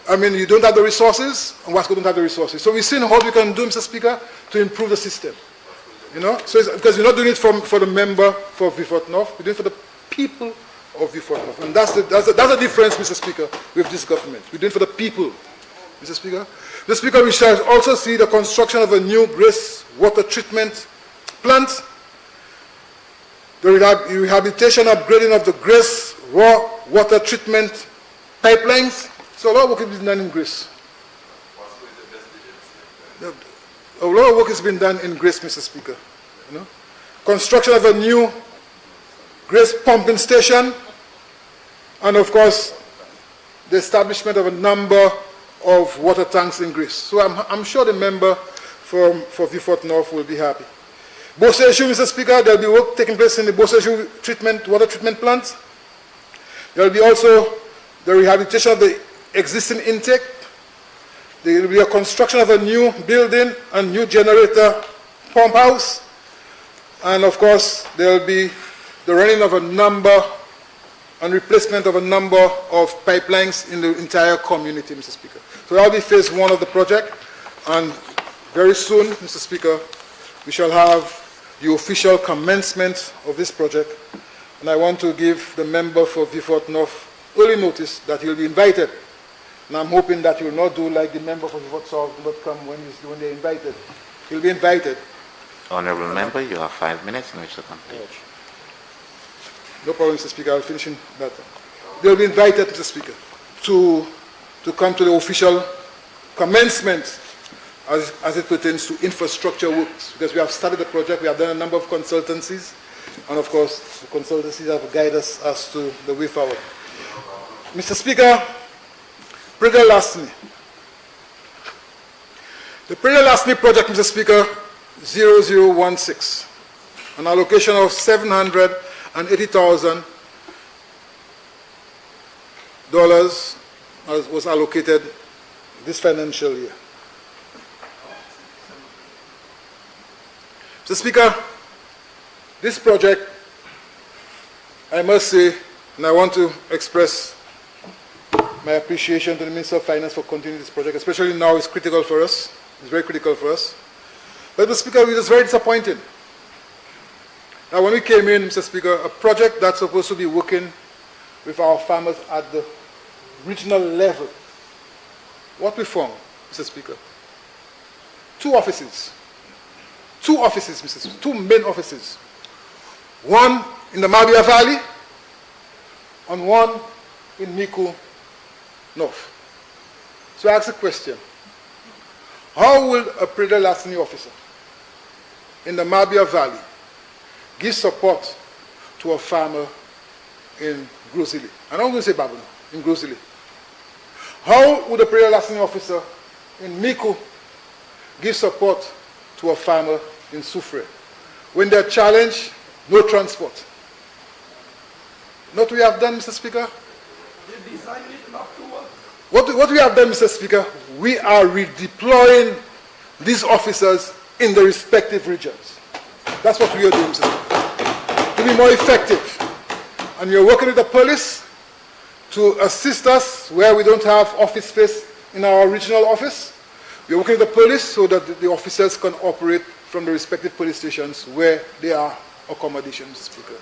you don't have the resources, and Wasco don't have the resources. So we're seeing what we can do, Mr. Speaker, to improve the system. So because we're not doing it for the member for Vieux-Fort North, we're doing it for the people of Vieux-Fort North. And that's the difference, Mr. Speaker, with this government. We're doing it for the people, Mr. Speaker. Mr. Speaker, we shall also see the construction of a new Grace water treatment plant, the rehabilitation, upgrading of the Grace raw water treatment pipelines, So a lot of work has been done in Greece. A lot of work has been done in Greece, Mr. Speaker. You know? Construction of a new Grace pumping station, and of course, the establishment of a number of water tanks in Greece. So I'm sure the member for Beaufort North will be happy. Boseju, Mr. Speaker, there will be work taking place in the Boseju water treatment plant. There will be also the rehabilitation of the existing intake. There will be a construction of a new building, a new generator pump house, and of course, there will be the running of a number and replacement of a number of pipelines in the entire community, Mr. Speaker. So that will be phase one of the project, and very soon, Mr. Speaker, we shall have the official commencement of this project, and I want to give the member for Beaufort North early notice that he will be invited, and I'm hoping that he will not do like the member for Beaufort South, do not come when they're invited. He will be invited. Honorable member, you have 5 minutes in which to complete. No problem, Mr. Speaker. I'll finish in that. They will be invited, Mr. Speaker, to come to the official commencement as it pertains to infrastructure works, because we have started the project, we have done a number of consultancies, and of course, the consultancies have guided us as to the way forward. Mr. Speaker, Preda Lasni. The Preda Lasni project, Mr. Speaker, 0016, an allocation of $780,000 was allocated this financial year. Mr. Speaker, this project, I must say, and I want to express my appreciation to the Minister of Finance for continuing this project, especially now it's critical for us. It's very critical for us. But, Mr. Speaker, it was very disappointing. Now, when we came in, Mr. Speaker, a project that's supposed to be working with our farmers at the regional level, what we found, Mr. Speaker, two offices, Mr. Speaker, two main offices, one in the Mabia Valley and one in Miku North. So I ask a question, how will a Preda Lasni officer in the Mabia Valley give support to a farmer in Grosili? I'm not going to say Babylon, in Grosili. How would a Preda Lasni officer in Miku give support to a farmer in Soufrière? When they're challenged, no transport. Not what we have done, Mr. Speaker? They designed it not to work. What we have done, Mr. Speaker, we are redeploying these officers in the respective regions. That's what we are doing, Mr. Speaker, to be more effective. And we are working with the police to assist us where we don't have office space in our regional office. We are working with the police so that the officers can operate from the respective police stations where there are accommodations, Mr. Speaker.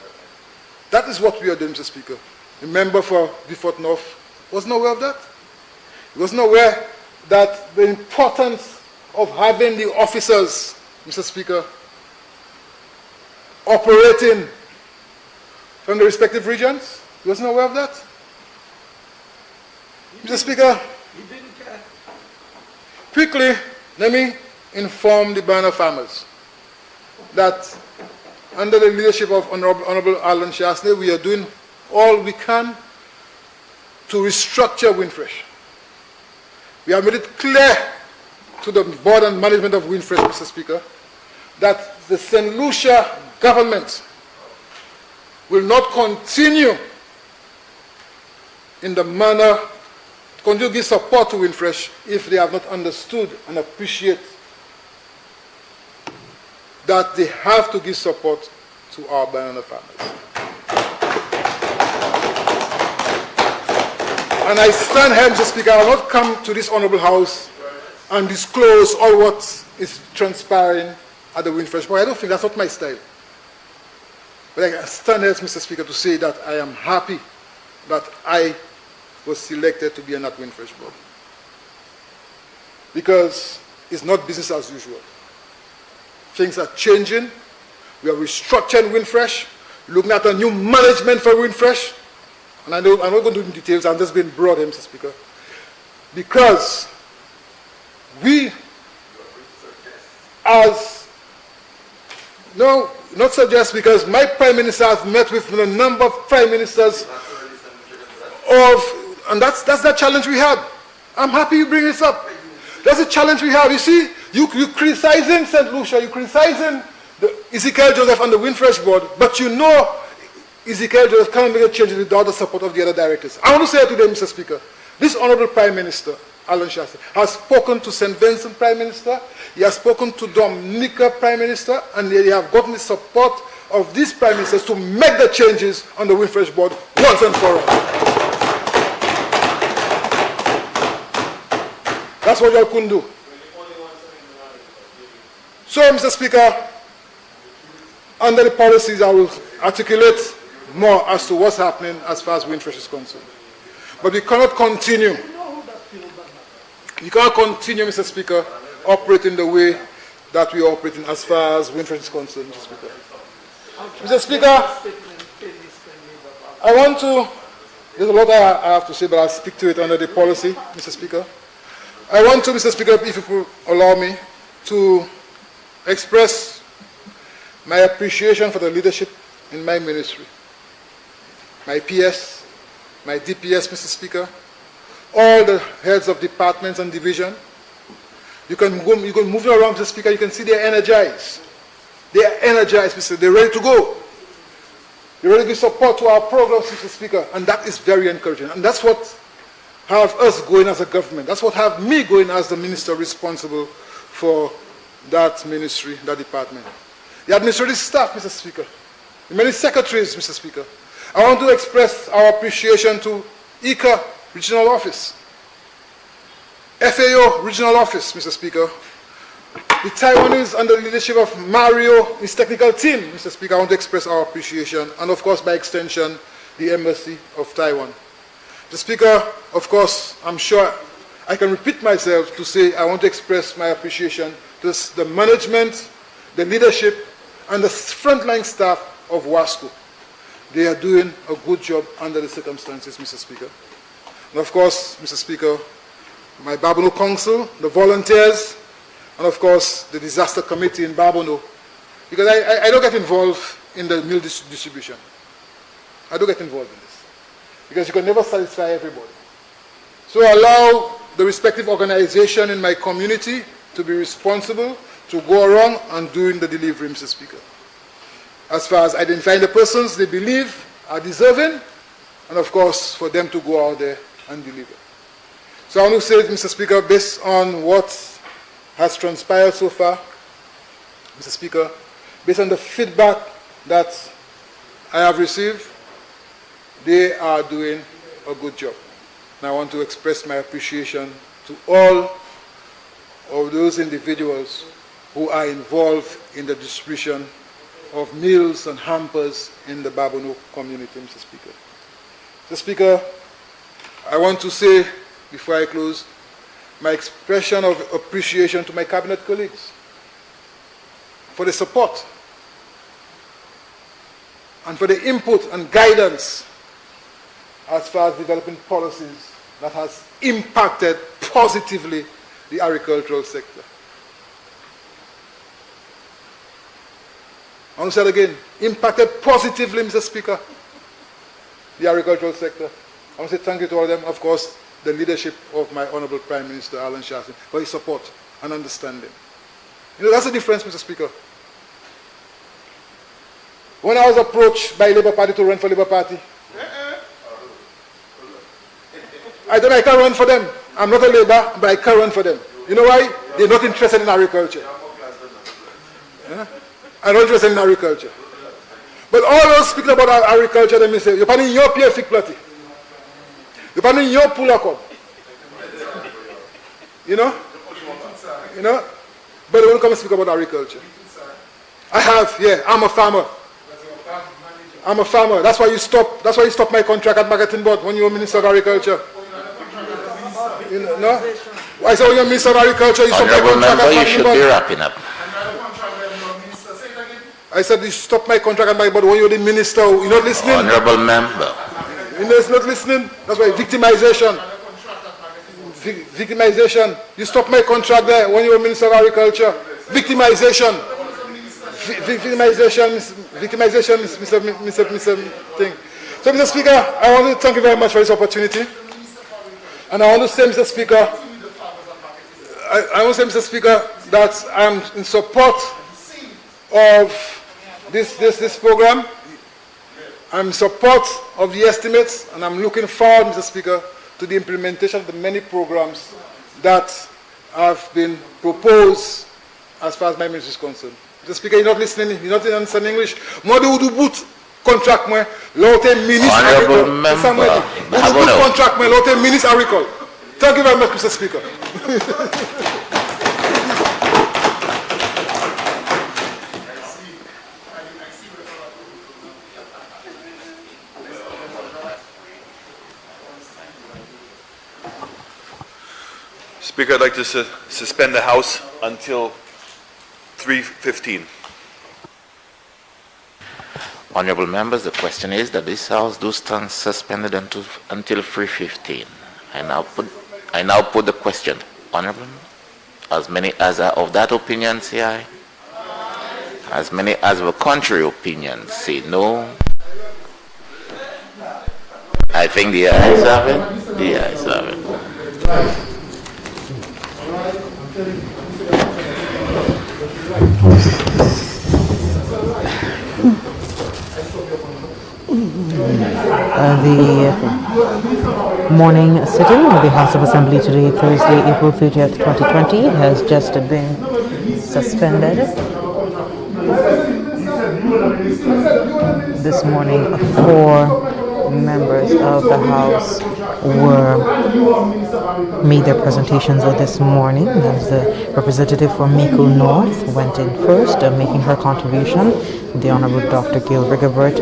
That is what we are doing, Mr. Speaker. The member for Beaufort North wasn't aware of that. He wasn't aware that the importance of having the officers, Mr. Speaker, operating from the respective regions. He wasn't aware of that. Mr. Speaker, He didn't care. quickly, let me inform the Banner farmers that under the leadership of Honorable Alan Shasney, we are doing all we can to restructure Windfresh. We have made it clear to the board and management of Windfresh, Mr. Speaker, that the St. Lucia government will not continue in the manner, continue to give support to Windfresh if they have not understood and appreciate that they have to give support to our banana farmers. And I stand here, Mr. Speaker, I will not come to this honorable house and disclose all what is transpiring at the Windfresh Board. I don't think that's not my style. But I stand here, Mr. Speaker, to say that I am happy that I was selected to be on that Windfresh Board. Because it's not business as usual. Things are changing. We are restructuring Windfresh, looking at a new management for Windfresh. And I'm not going to do details, I'm just being broad, Mr. Speaker. because we not suggest, because my Prime Minister has met with a number of Prime Ministers and that's the challenge we have. I'm happy you bring this up. That's the challenge we have. You see, you criticizing St. Lucia, you criticizing the Ezechiel Joseph and the Windfresh board, but you know Ezechiel Joseph can't make a change without the support of the other directors. I want to say today, Mr. Speaker, this Honorable Prime Minister, Alan Shasta, has spoken to St. Vincent Prime Minister, he has spoken to Dominica Prime Minister, and they have gotten the support of these Prime Ministers to make the changes on the Windfresh board once and for all. That's what y'all couldn't do. So, Mr. Speaker, under the policies, I will articulate more as to what's happening as far as Windfresh is concerned. But we cannot continue. We cannot continue, Mr. Speaker, operating the way that we are operating as far as Windfresh is concerned, Mr. Speaker. Mr. Speaker, I want to, there's a lot I have to say, but I'll stick to it under the policy, Mr. Speaker. I want to, Mr. Speaker, if you could allow me, to express my appreciation for the leadership in my ministry. My PS, my DPS, Mr. Speaker, all the heads of departments and division. You can move around, Mr. Speaker, you can see they're energized. They are energized, Mr. They're ready to go. They're ready to give support to our programs, Mr. Speaker, and that is very encouraging. And that's what have us going as a government. That's what have me going as the minister responsible for that ministry, that department. The administrative staff, Mr. Speaker, the many secretaries, Mr. Speaker. I want to express our appreciation to ICA Regional Office, FAO Regional Office, Mr. Speaker, the Taiwanese under the leadership of Mario, his technical team, Mr. Speaker. I want to express our appreciation, and of course, by extension, the Embassy of Taiwan. Mr. Speaker, of course, I'm sure I can repeat myself to say I want to express my appreciation to the management, the leadership, and the frontline staff of WASCO. They are doing a good job under the circumstances, Mr. Speaker. And of course, Mr. Speaker, my Babono Council, the volunteers, and of course, the disaster committee in Babono, because I don't get involved in the meal distribution. I don't get involved in this, because you can never satisfy everybody. So allow the respective organization in my community to be responsible, to go around and doing the delivery, Mr. Speaker. As far as identifying the persons they believe are deserving, and of course, for them to go out there and deliver. So I want to say, Mr. Speaker, based on what has transpired so far, Mr. Speaker, based on the feedback that I have received, they are doing a good job. And I want to express my appreciation to all of those individuals who are involved in the distribution of meals and hampers in the Babono community, Mr. Speaker. Mr. Speaker, I want to say, before I close, my expression of appreciation to my cabinet colleagues for the support and for the input and guidance as far as developing policies that has impacted positively the agricultural sector. I want to say it again, impacted positively, Mr. Speaker, the agricultural sector. I want to say thank you to all of them, of course, the leadership of my Honorable Prime Minister, Alan Shasta, for his support and understanding. You know, that's the difference, Mr. Speaker. When I was approached by Labour Party to run for Labour Party, I don't know, I can't run for them. I'm not a Labour, but I can't run for them. You know why? They're not interested in agriculture. Yeah? I'm not interested in agriculture. But all those speaking about agriculture, they may say, you're planning your peer fig plotty. You're planning your pull code. You know? You know? But they won't come and speak about agriculture. I have, yeah, I'm a farmer. I'm a farmer. That's why you stopped my contract at Marketing Board when you were Minister of Agriculture. You know, no? I said when you're Minister of Agriculture, you stopped my contract at Marketing Board. You should be wrapping up. I said you stopped my contract at my board when you're the minister. You're not listening. Honorable member. You know, it's not listening. That's why victimization. victimization. You stopped my contract there when you were Minister of Agriculture. Victimization. Victimization, Mr. Thing. So, Mr. Speaker, I want to thank you very much for this opportunity. And I want to say, Mr. Speaker, that I'm in support of this program. I'm in support of the estimates, and I'm looking forward, Mr. Speaker, to the implementation of the many programs that have been proposed as far as my ministry is concerned. Mr. Speaker, you're not listening, you're not understanding English. More do boot contract me, lote ministre Honorable member, contract me, lote ministre agricole. Thank you very much, Mr. Speaker. Speaker, I'd like to suspend the House until 3:15. Honorable members, the question is that this House do stand suspended until 3:15. I now put the question. Honorable, as many as are of that opinion say aye. As many as of a contrary opinion say no. I think the ayes have it. The ayes have it. The morning sitting of the House of Assembly today, Thursday, April 30th, 2020, has just been suspended. This morning, 4 members of the House made their presentations this morning. There's the representative from Miko North went in first, making her contribution, the Honorable Dr. Gail Rigobert,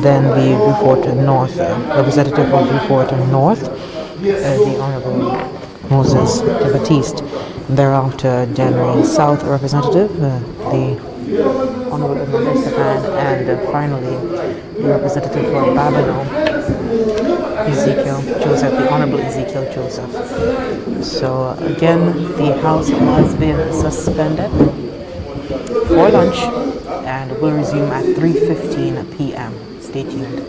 then the Beaufort North, representative of Beaufort North, the Honorable Moses de Baptiste. Thereafter, January South representative, the Honorable Emmanuel Stefan, and finally, the representative from Babylon, Ezechiel Joseph, the Honorable Ezechiel Joseph. So again, the House has been suspended for lunch and will resume at 3:15 p.m. Stay tuned.